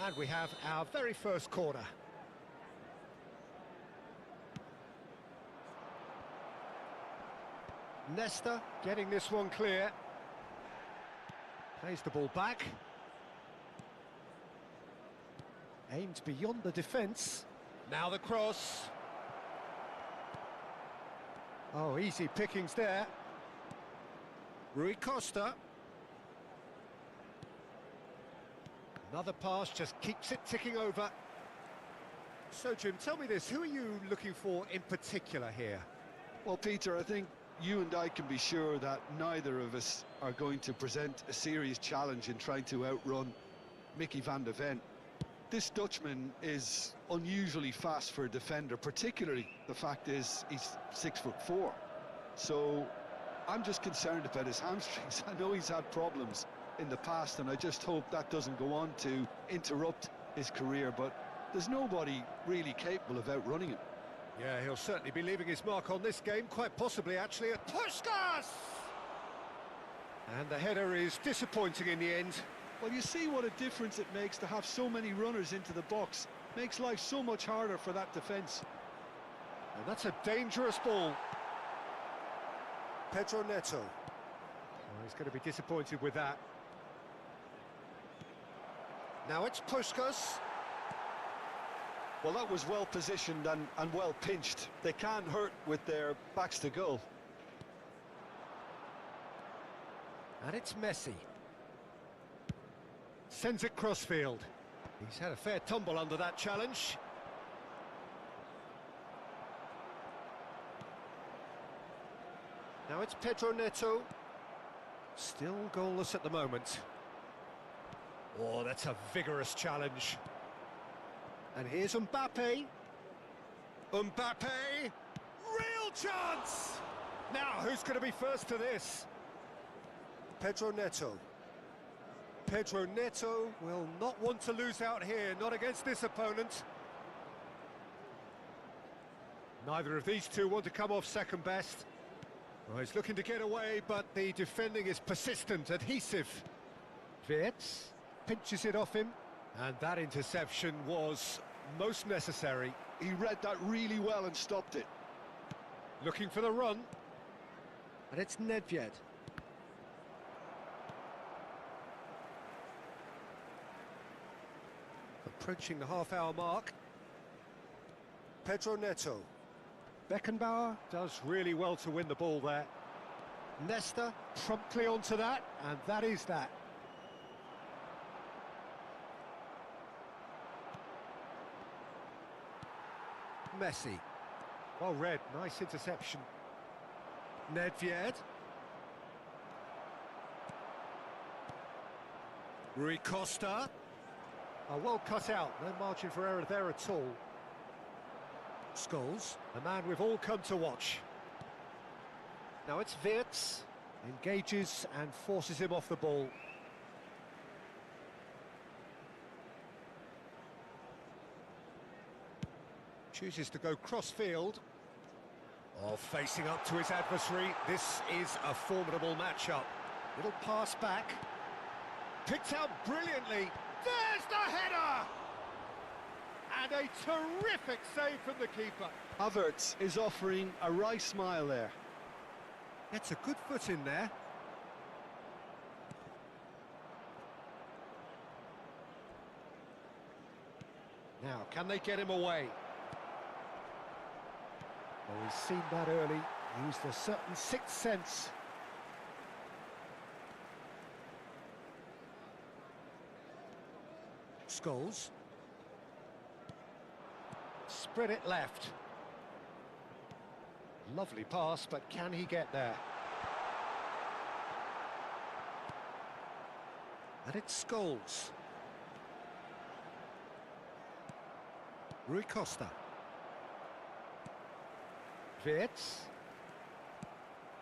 And we have our very first corner. Nesta getting this one clear. Plays the ball back. Aimed beyond the defence. Now the cross. Oh, easy pickings there. Rui Costa. Another pass just keeps it ticking over. So, Jim, tell me this, who are you looking for in particular here? Well, Peter, I think you and I can be sure that neither of us are going to present a serious challenge in trying to outrun Mickey van de Ven. This Dutchman is unusually fast for a defender, particularly the fact is he's 6'4". So I'm just concerned about his hamstrings. I know he's had problems in the past, and I just hope that doesn't go on to interrupt his career, but there's nobody really capable of outrunning him. Yeah, he'll certainly be leaving his mark on this game, quite possibly actually at Puskás! And the header is disappointing in the end. Well, you see what a difference it makes to have so many runners into the box. Makes life so much harder for that defence. And that's a dangerous ball. Pedro Neto. Oh, he's going to be disappointed with that. Now it's Puskás. Well, that was well positioned and well pinched. They can't hurt with their backs to goal. And it's Messi. Sends it crossfield. He's had a fair tumble under that challenge. Now it's Pedro Neto. Still goalless at the moment. Oh, that's a vigorous challenge. And here's Mbappe. Mbappe! Real chance! Now, who's going to be first to this? Pedro Neto. Pedro Neto will not want to lose out here, not against this opponent. Neither of these two want to come off second best. Well, he's looking to get away, but the defending is persistent, adhesive. Wirtz pinches it off him, and that interception was most necessary. He read that really well and stopped it. Looking for the run, and it's Nedved. Approaching the half-hour mark. Pedro Neto. Beckenbauer does really well to win the ball there. Nesta promptly onto that, and that is that. Messi. Well read, nice interception. Nedved. Rui Costa. Oh, well cut out, no margin for error there at all. Scholes, the man we've all come to watch. Now it's Wirtz, engages and forces him off the ball. Chooses to go cross-field. Oh, facing up to his adversary. This is a formidable matchup. Little pass back. Picked out brilliantly. There's the header! And a terrific save from the keeper. Havertz is offering a wry smile there. Gets a good foot in there. Now, can they get him away? Oh, he's seen that early. Used a certain sixth sense. Scholes. spread it left. Lovely pass, but can he get there? And it's Scholes. Rui Costa. Wirtz.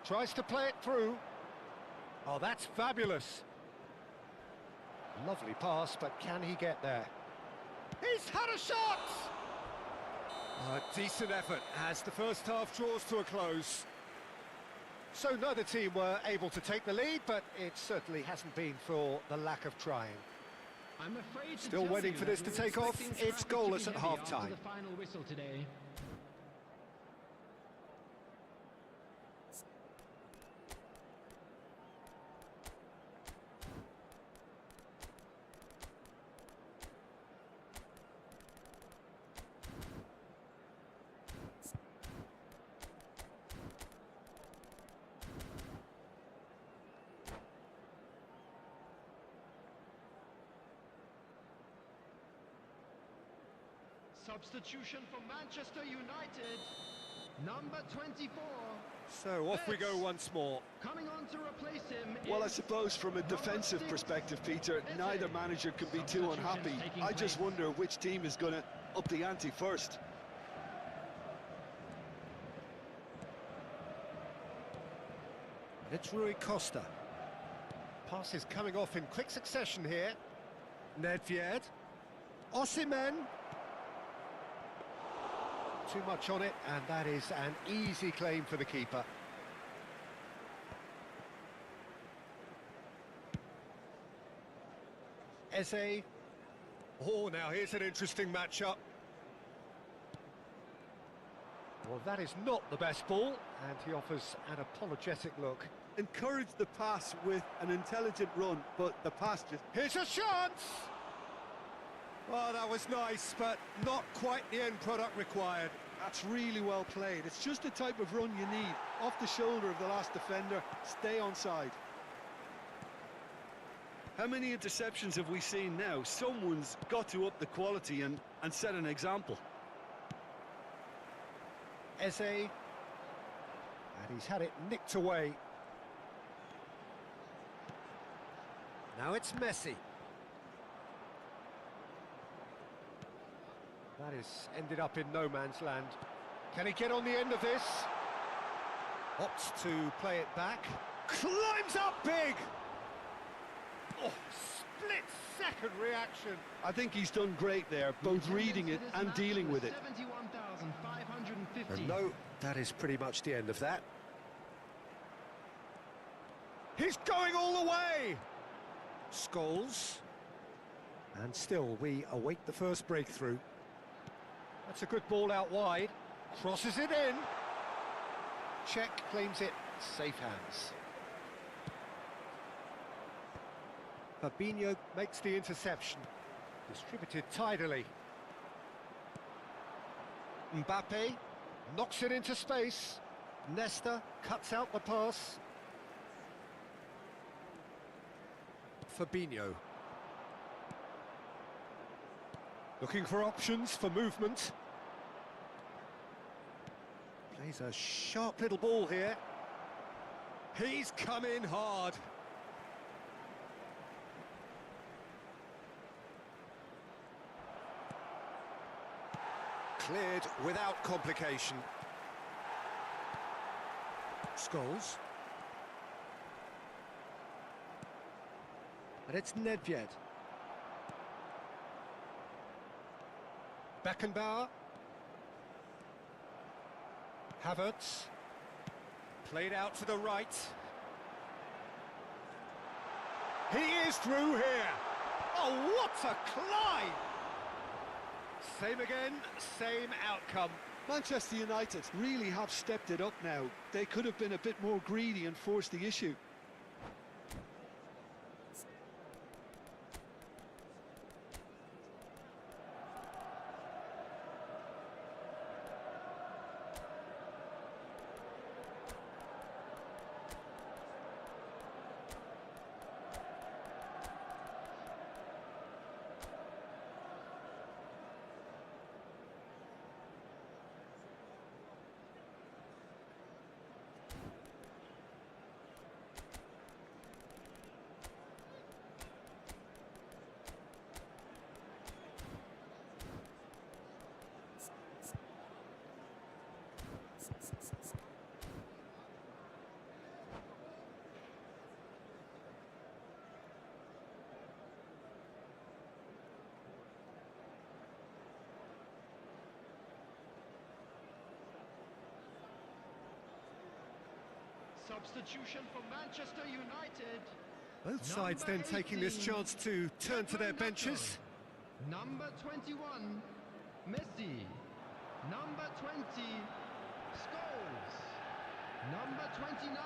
Tries to play it through. Oh, that's fabulous. Lovely pass, but can he get there? He's had a shot! A decent effort as the first half draws to a close. So neither team were able to take the lead, but it certainly hasn't been for the lack of trying. I'm afraid to Still tell waiting you for that this to we're take off. expecting It's traffic to be goalless at heavy after half-time. the final whistle today. Substitution for Manchester United. Number 24. So off we go once more. Coming on to replace him. Well, I is suppose from a number defensive 6, perspective, Peter, neither manager can be too unhappy. I just wonder which team is going to up the ante first. It's Rui Costa. Passes coming off in quick succession here. Nedved. Osimhen. Too much on it, and that is an easy claim for the keeper. Eze. Oh, now here's an interesting matchup. Well, that is not the best ball, and he offers an apologetic look. Encourage the pass with an intelligent run, but the pass just... Here's a chance! Well, that was nice, but not quite the end product required. That's really well played. It's just the type of run you need. Off the shoulder of the last defender, stay onside. How many interceptions have we seen now? Someone's got to up the quality and set an example. Eze. And he's had it nicked away. Now it's Messi. That is ended up in no man's land. Can he get on the end of this? Opts to play it back. Climbs up big! Oh, split-second reaction. I think he's done great there, both reading it and dealing with it. 71,550. And no, that is pretty much the end of that. He's going all the way! Scholes. And still, we await the first breakthrough. That's a good ball out wide. Crosses it in. Czech claims it. Safe hands. Fabinho makes the interception. Distributed tidily. Mbappe knocks it into space. Nesta cuts out the pass. Fabinho. Looking for options for movement. Plays a sharp little ball here. He's come in hard. Cleared without complication. Scholes. And it's Nedved. Beckenbauer. Havertz. Played out to the right. He is through here. Oh, what a climb! Same again, same outcome. Manchester United really have stepped it up now. They could have been a bit more greedy and forced the issue. Substitution for Manchester United. Both sides then taking this 18, chance to turn to their benches. Number 21, Messi. Number 20, Scholes. Number 29,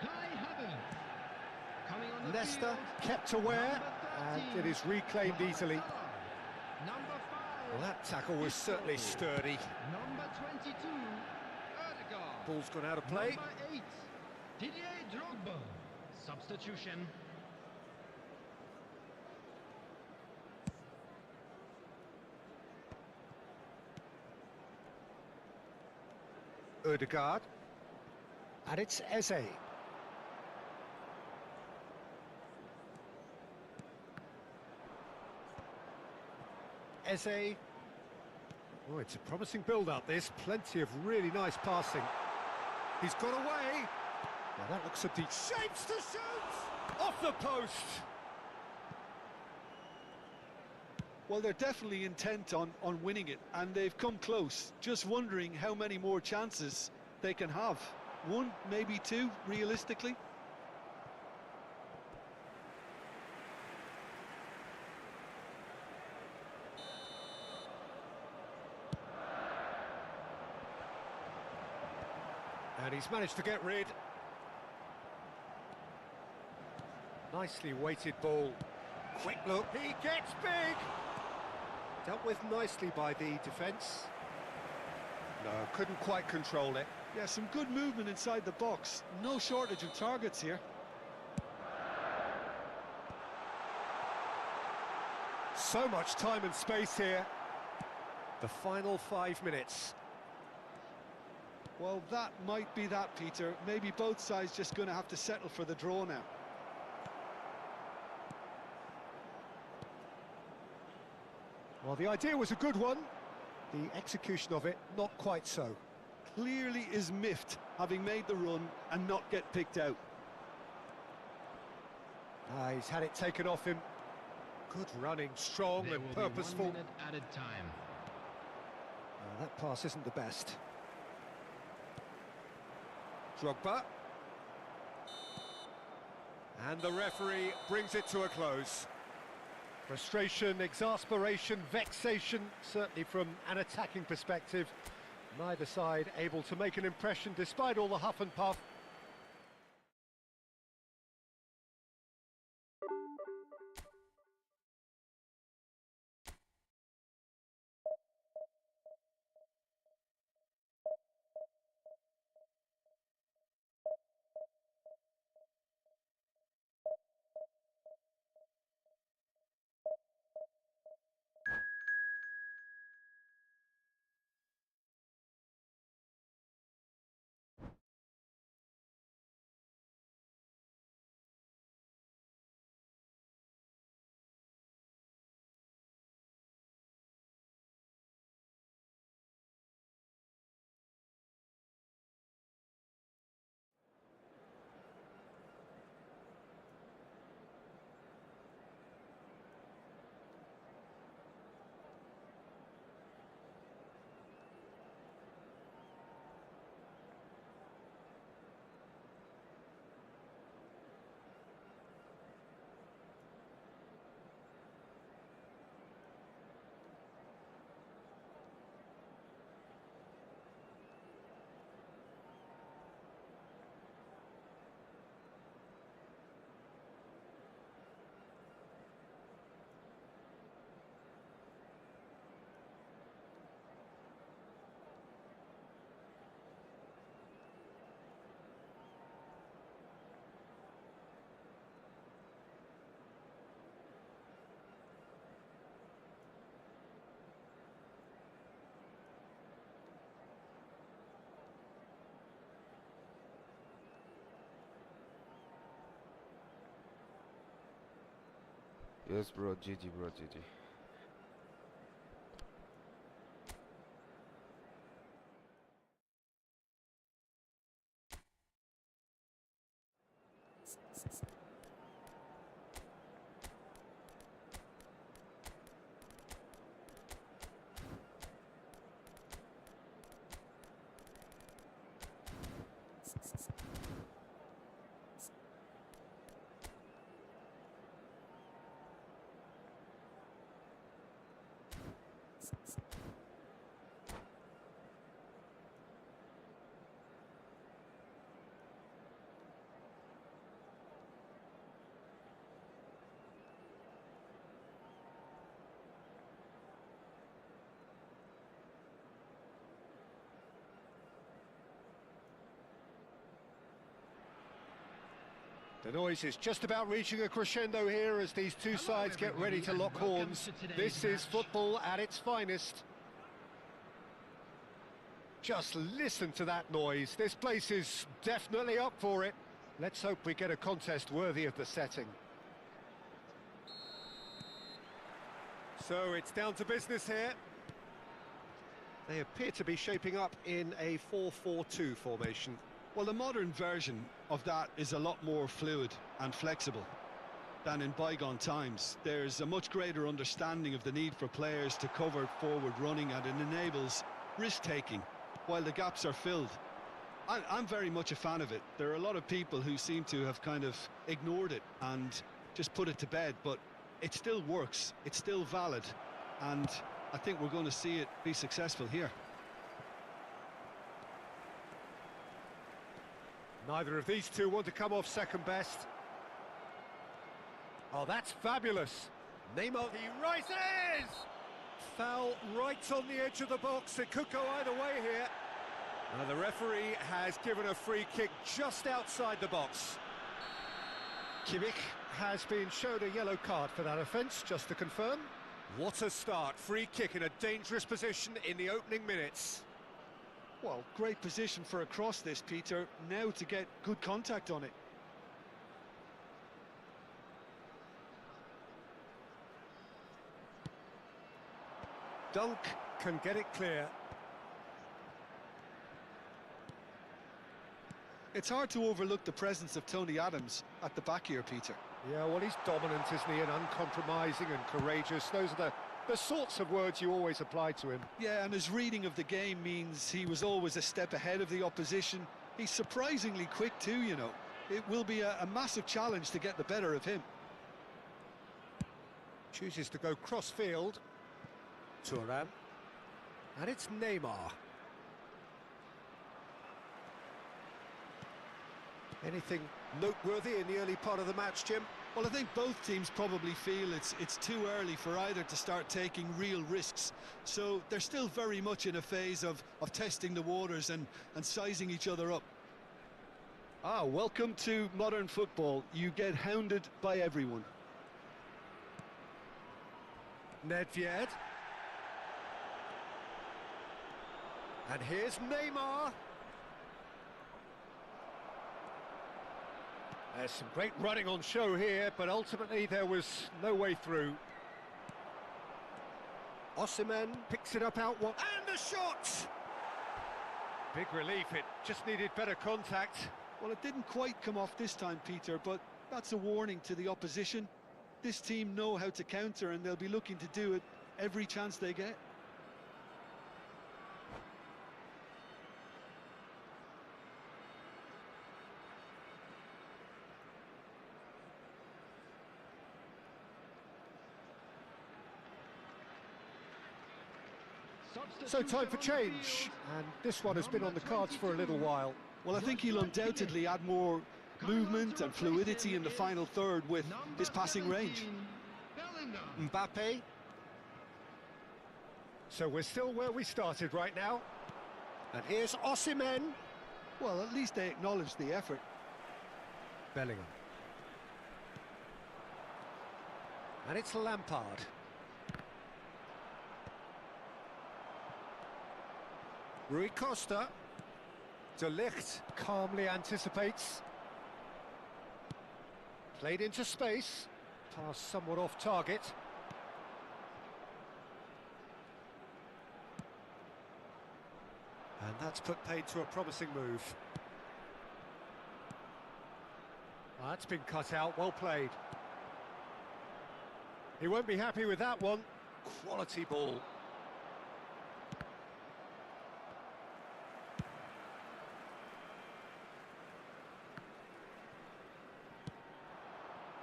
Kai Havertz. Coming on the Leicester field, kept aware, number and it is reclaimed Mohamed easily. Salah. Number 5, Well, that tackle was certainly sturdy. Number 22, Odegaard. Ball's gone out of play. Number 8, Didier Drogba. Substitution. Odegaard. And it's Eze. Eze. Oh, it's a promising build-up, this. Plenty of really nice passing. He's got away. Now that looks a deep... Shapes to shoot! Off the post! Well, they're definitely intent on winning it, and they've come close. Just wondering how many more chances they can have. One, maybe two, realistically. And he's managed to get rid. Nicely weighted ball. Quick look. He gets big. Dealt with nicely by the defence. No, couldn't quite control it. Yeah, some good movement inside the box. No shortage of targets here. So much time and space here. The final 5 minutes. Well, that might be that, Peter. Maybe both sides just going to have to settle for the draw now. Well, the idea was a good one. The execution of it, not quite so. Clearly is miffed, having made the run and not get picked out. He's had it taken off him. Good running, strong There and will purposeful. be 1 minute added time. That pass isn't the best. Drogba. And the referee brings it to a close. Frustration, exasperation, vexation, certainly from an attacking perspective. Neither side able to make an impression despite all the huff and puff. Yes, bro. GG, bro. GG. The noise is just about reaching a crescendo here as these two sides get ready to lock horns. This is football at its finest. Just listen to that noise. This place is definitely up for it. Let's hope we get a contest worthy of the setting. So it's down to business here. They appear to be shaping up in a 4-4-2 formation. Well, the modern version of that is a lot more fluid and flexible than in bygone times. There's a much greater understanding of the need for players to cover forward running, and it enables risk-taking while the gaps are filled. I'm very much a fan of it. There are a lot of people who seem to have kind of ignored it and just put it to bed, but it still works, it's still valid, and I think we're going to see it be successful here. Neither of these two want to come off second best. Oh, that's fabulous. Neymar, he rises! Foul right on the edge of the box. It could go either way here. Now the referee has given a free kick just outside the box. Kimmich has been shown a yellow card for that offence, just to confirm. What a start. Free kick in a dangerous position in the opening minutes. Well, great position for a cross this, Peter. Now to get good contact on it. Dunk can get it clear. It's hard to overlook the presence of Tony Adams at the back here, Peter. Yeah, well, he's dominant, isn't he, and uncompromising and courageous. Those are the sorts of words you always apply to him. Yeah, and his reading of the game means he was always a step ahead of the opposition. He's surprisingly quick too, you know. It will be a massive challenge to get the better of him. Chooses to go cross-field. Thuram. And it's Neymar. Anything noteworthy in the early part of the match, Jim? Well, I think both teams probably feel it's too early for either to start taking real risks. So they're still very much in a phase of testing the waters and sizing each other up. Ah, welcome to modern football. You get hounded by everyone. Nedved. And here's Neymar. There's some great running on show here, but ultimately there was no way through. Osimhen picks it up out one, and the shot! Big relief, it just needed better contact. Well, it didn't quite come off this time, Peter, but that's a warning to the opposition. This team know how to counter, and they'll be looking to do it every chance they get. So time for change, and this one has been on the cards for a little while. Well, I think he'll undoubtedly add more movement and fluidity in the final third with his passing range. Mbappe. So we're still where we started right now. And here's Osimhen. Well, at least they acknowledge the effort. Bellingham. And it's Lampard. Rui Costa. De Ligt calmly anticipates. Played into space. Pass somewhat off target. And that's put paid to a promising move. That's been cut out, well played. He won't be happy with that one. Quality ball.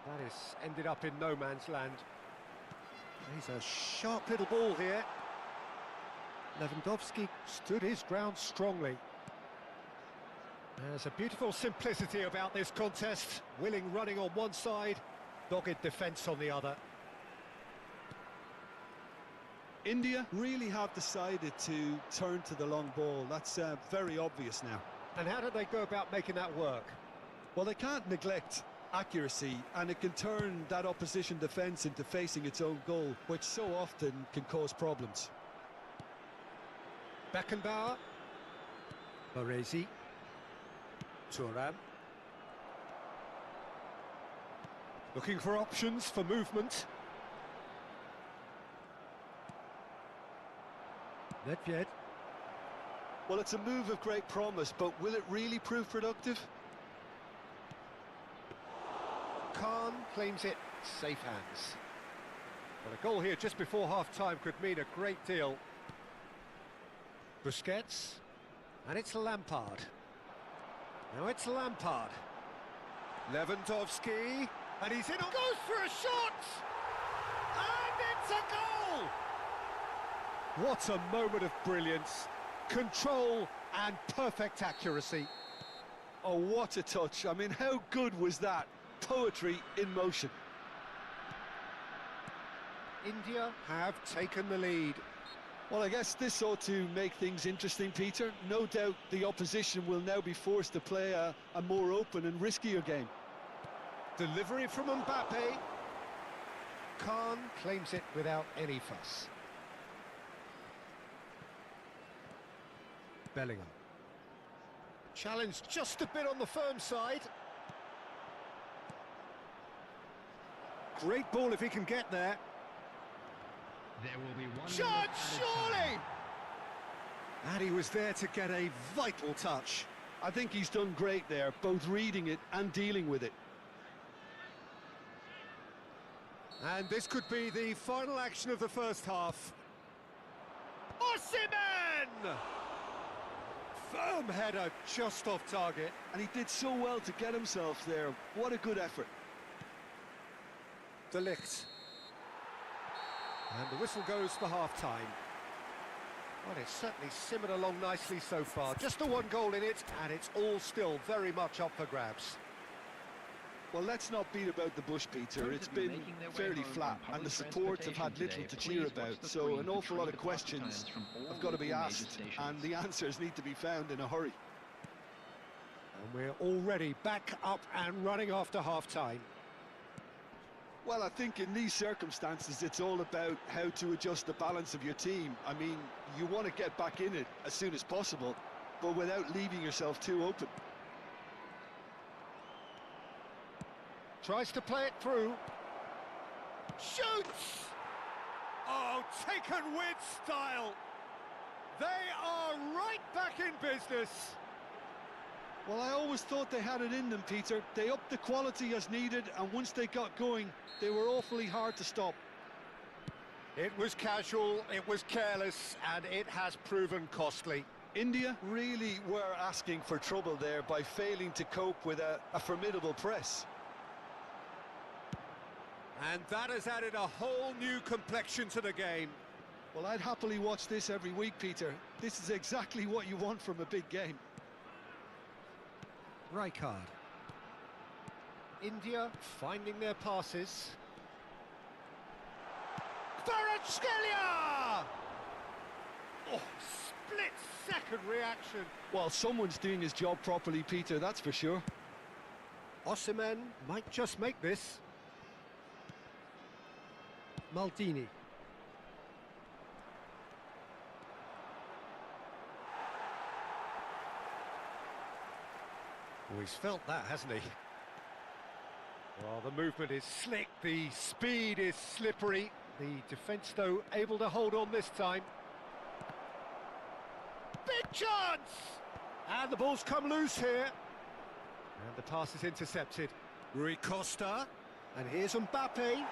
That is ended up in no man's land. He's a sharp little ball here. Lewandowski stood his ground strongly. There's a beautiful simplicity about this contest. Willing running on one side, dogged defence on the other. India really have decided to turn to the long ball. That's very obvious now. And how did they go about making that work? Well, they can't neglect accuracy, and it can turn that opposition defence into facing its own goal, which so often can cause problems. Beckenbauer. Baresi. Thuram. Looking for options for movement. Nedved. Well, it's a move of great promise, but will it really prove productive? Khan claims it. Safe hands. Well, a goal here just before half-time could mean a great deal. Busquets. And it's Lampard. Now it's Lampard. Lewandowski. And he's in. Goes for a shot! And it's a goal! What a moment of brilliance. Control and perfect accuracy. Oh, what a touch. I mean, how good was that? Poetry in motion. India have taken the lead. Well, I guess this ought to make things interesting, Peter. No doubt the opposition will now be forced to play a more open and riskier game. Delivery from Mbappe. Khan claims it without any fuss. Bellingham. Challenge just a bit on the firm side. Great ball if he can get there. There will be one Shot, surely! time. And he was there to get a vital touch. I think he's done great there, both reading it and dealing with it. And this could be the final action of the first half. Osimhen! Firm header just off target. And he did so well to get himself there. What a good effort. De Ligt. And the whistle goes for half-time. Well, it's certainly simmered along nicely so far. Just the one goal in it, and it's all still very much up for grabs. Well, let's not beat about the bush, Peter. It's been fairly flat, and the supports have had little to cheer about, so an awful lot of questions have got to be asked, and the answers need to be found in a hurry. And we're already back up and running after half-time. Well, I think in these circumstances, it's all about how to adjust the balance of your team. I mean, you want to get back in it as soon as possible, but without leaving yourself too open. Tries to play it through. Shoots! Oh, taken with style. They are right back in business. Well, I always thought they had it in them, Peter. They upped the quality as needed, and once they got going, they were awfully hard to stop. It was casual, it was careless, and it has proven costly. India really were asking for trouble there by failing to cope with a formidable press. And that has added a whole new complexion to the game. Well, I'd happily watch this every week, Peter. This is exactly what you want from a big game. Rijkaard. India finding their passes. Kvaratskhelia! Oh, split-second reaction. Well, someone's doing his job properly, Peter, that's for sure. Osimhen might just make this. Maldini. Oh, he's felt that, hasn't he? Well, the movement is slick, the speed is slippery. The defence, though, able to hold on this time. Big chance! And the ball's come loose here. And the pass is intercepted. Rui Costa. And here's Mbappe.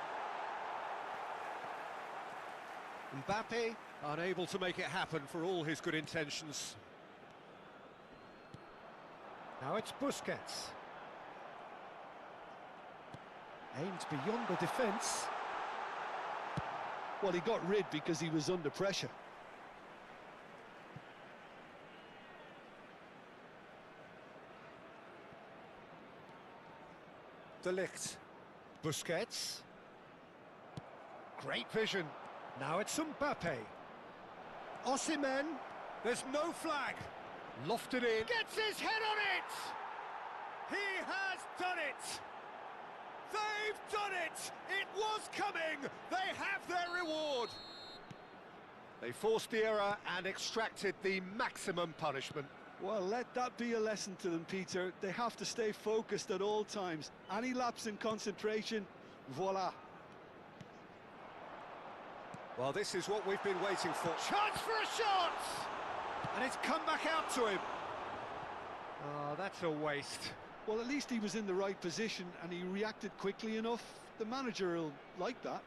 Mbappe unable to make it happen for all his good intentions. Now it's Busquets. Aimed beyond the defence. Well, he got rid because he was under pressure. De Ligt. Busquets. Great vision. Now it's Mbappe. Osimhen. There's no flag. Lofted in. Gets his head on it! He has done it! They've done it! It was coming! They have their reward! They forced the error and extracted the maximum punishment. Well, let that be a lesson to them, Peter. They have to stay focused at all times. Any lapse in concentration, voila. Well, this is what we've been waiting for. Chance for a shot! And it's come back out to him. Oh, that's a waste. Well, at least he was in the right position and he reacted quickly enough. The manager will like that.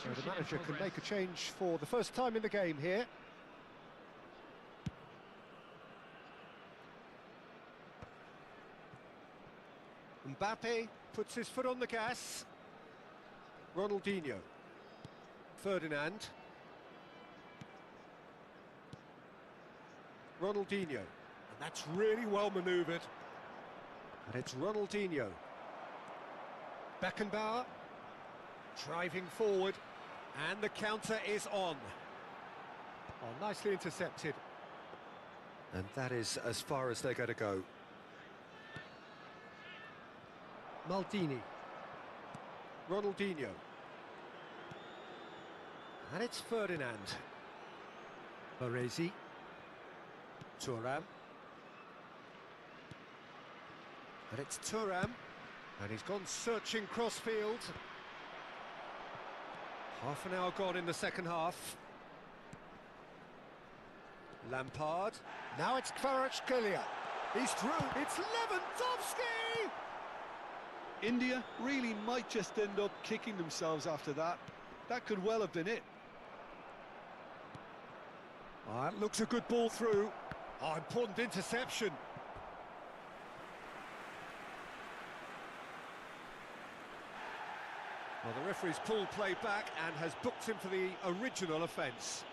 So the manager can make a change for the first time in the game here. Mbappe puts his foot on the gas. Ronaldinho. Ferdinand. Ronaldinho. And that's really well manoeuvred. And it's Ronaldinho. Beckenbauer. Driving forward, and the counter is on. Oh, nicely intercepted. And that is as far as they're going to go. Maldini. Ronaldinho. And it's Ferdinand. Baresi. Thuram. And it's Thuram. And he's gone searching crossfield. Half an hour gone in the second half. Lampard. Now it's Kvaratskhelia. He's through. It's Lewandowski! India really might just end up kicking themselves after that. That could well have been it. Oh, that looks a good ball through. Oh, important interception. Well, the referee's pulled play back and has booked him for the original offence.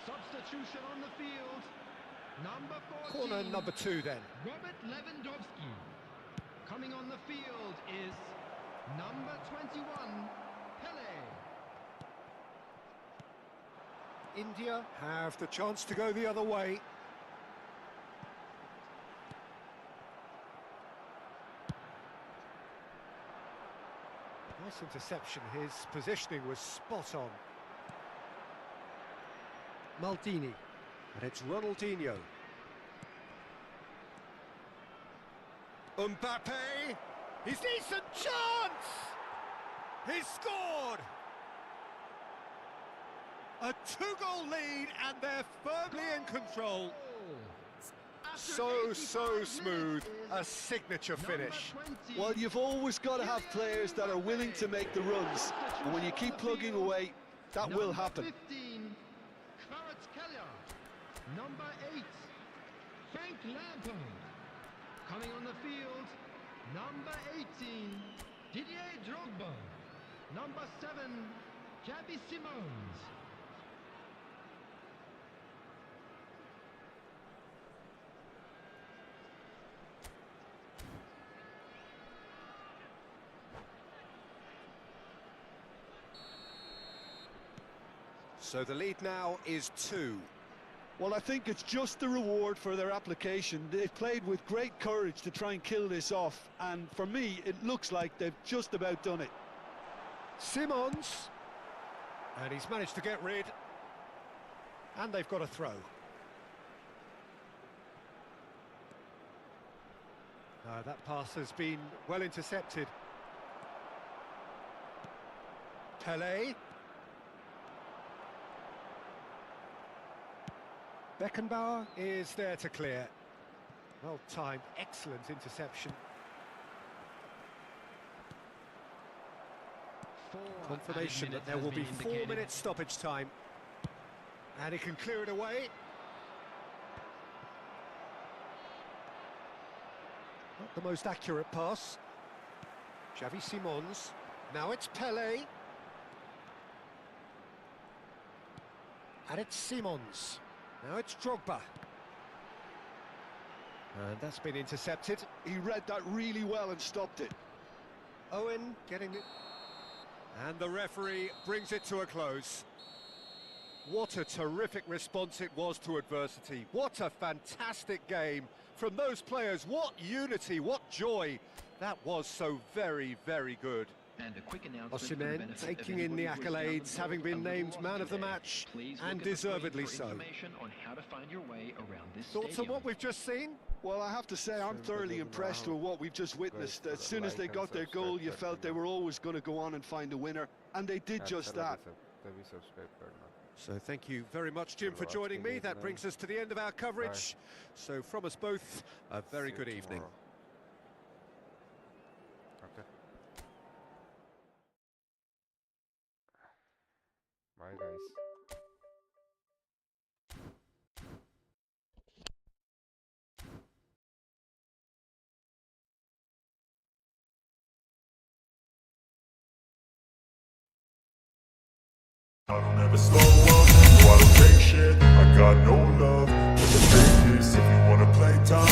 Substitution on the field. Number 14. Corner number 2 then. Robert Lewandowski. Coming on the field is number 21, Pele. India have the chance to go the other way. Nice interception, his positioning was spot on. Maldini, and it's Ronaldinho. Mbappe, his decent chance! He's scored! A 2-goal lead and they're firmly in control. So smooth, a signature finish. Well, you've always got to have players that are willing to make the runs. And when you keep plugging away, that will happen. 15, Kvaratskhelia. Number 8, Frank Lampard. Coming on the field, number 18, Didier Drogba. Number 7, Xabi Simons. So the lead now is 2. Well, I think it's just the reward for their application. They've played with great courage to try and kill this off, and for me, it looks like they've just about done it. Simons, and he's managed to get rid, and they've got a throw. That pass has been well intercepted. Pele. Beckenbauer is there to clear. Well timed, excellent interception. Confirmation that there will be 4 minutes stoppage time. And he can clear it away. Not the most accurate pass. Xavi Simons. Now it's Pele. And it's Simons. Now it's Drogba. And that's been intercepted. He read that really well and stopped it. Owen getting it. And the referee brings it to a close. What a terrific response it was to adversity. What a fantastic game from those players. What unity, what joy. That was so very, very good. And a quick announcement for the benefit Osimhen of taking in the anybody who has accolades, found having been themselves named a man little of the today. match, Please and look at the screen deservedly for so. information on how to find your way around this Thoughts on stadium. what we've just seen? Well, I have to say, I'm thoroughly impressed with what we've just witnessed. As soon as they got their goal, you felt they were always going to go on and find a winner, and they did just that. So thank you very much, Jim, for joining me. That brings us to the end of our coverage. So from us both, a very good evening. Okay. Bye, guys. I don't ever slow up, no I don't take shit. I got no love for the fakeness. If you wanna play tough,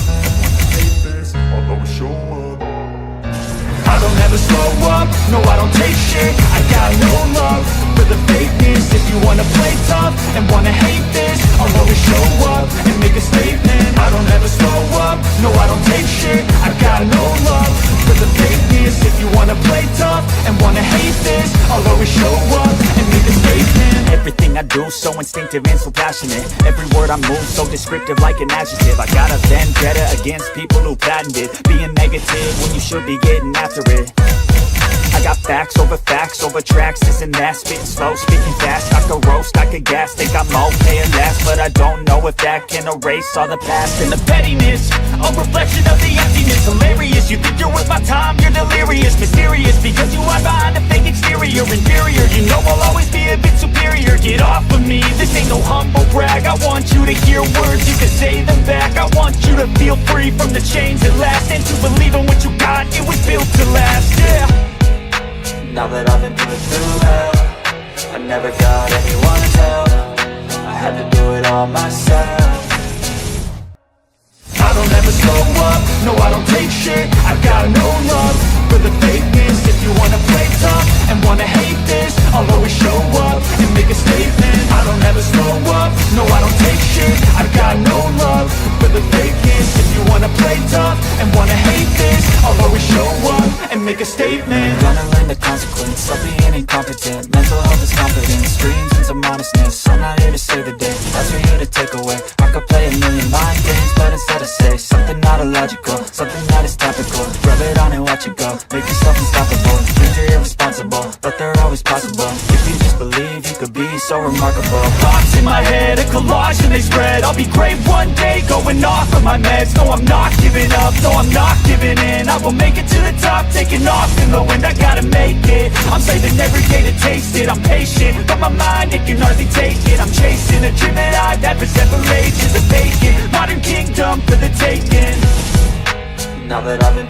hate this, I'll always show up. I don't ever slow up, no I don't take shit. I got no love for the fakeness. If you wanna play tough and wanna hate this, I'll always show up and make a statement. I don't ever slow up, no I don't take shit. I got no love for the fakeness. If you wanna play tough and wanna hate this, I'll always show up and make a statement. Everything I do so instinctive and so passionate. Every word I move so descriptive like an adjective. I got a vendetta against people who patented being negative when you should be getting after it. I got facts over tracks, this and that. Spitting slow, speaking fast, I could roast, I could gas. Think I'm okay and last, but I don't know if that can erase all the past. And the pettiness, a reflection of the emptiness. Hilarious, you think you're worth my time, you're delirious. Mysterious, because you hide behind a fake exterior. Inferior, you know I'll always be a bit superior. Get off of me, this ain't no humble brag. I want you to hear words, you can say them back. I want you to feel free from the chains that last, and to believe in what you got, it was built to last, yeah. Now that I've been put through hell, I never got anyone's help. I had to do it all myself. I don't ever slow up, no I don't take shit. I got no love for the fakeness. If you wanna play tough and wanna hate this, I'll always show up and make a statement. I don't ever slow up, no I don't take shit. I got no love for the fakeness. If you wanna play tough and wanna hate this, I'll always show up and make a statement. Gonna learn the consequence of being incompetent. Mental health is confidence, dreams and some honestness. I'm not here to save the day, that's for you to take away. I could play a million mind games, but instead I say something not illogical, something that is topical. Rub it on and watch it go, make yourself unstoppable. Dreams are irresponsible, but they're always possible. If you just believe, you could be so remarkable. Thoughts in my head, a collage and they spread. I'll be great one day, going off of my meds. No, I'm not giving up, no, I'm not giving in. I will make it to the top, taking off in the wind. I gotta make it, I'm saving every day to taste it. I'm patient, but my mind, it can hardly take it. I'm chasing a dream that I've had for several ages. A vacant, modern kingdom for the taking. Now that I've been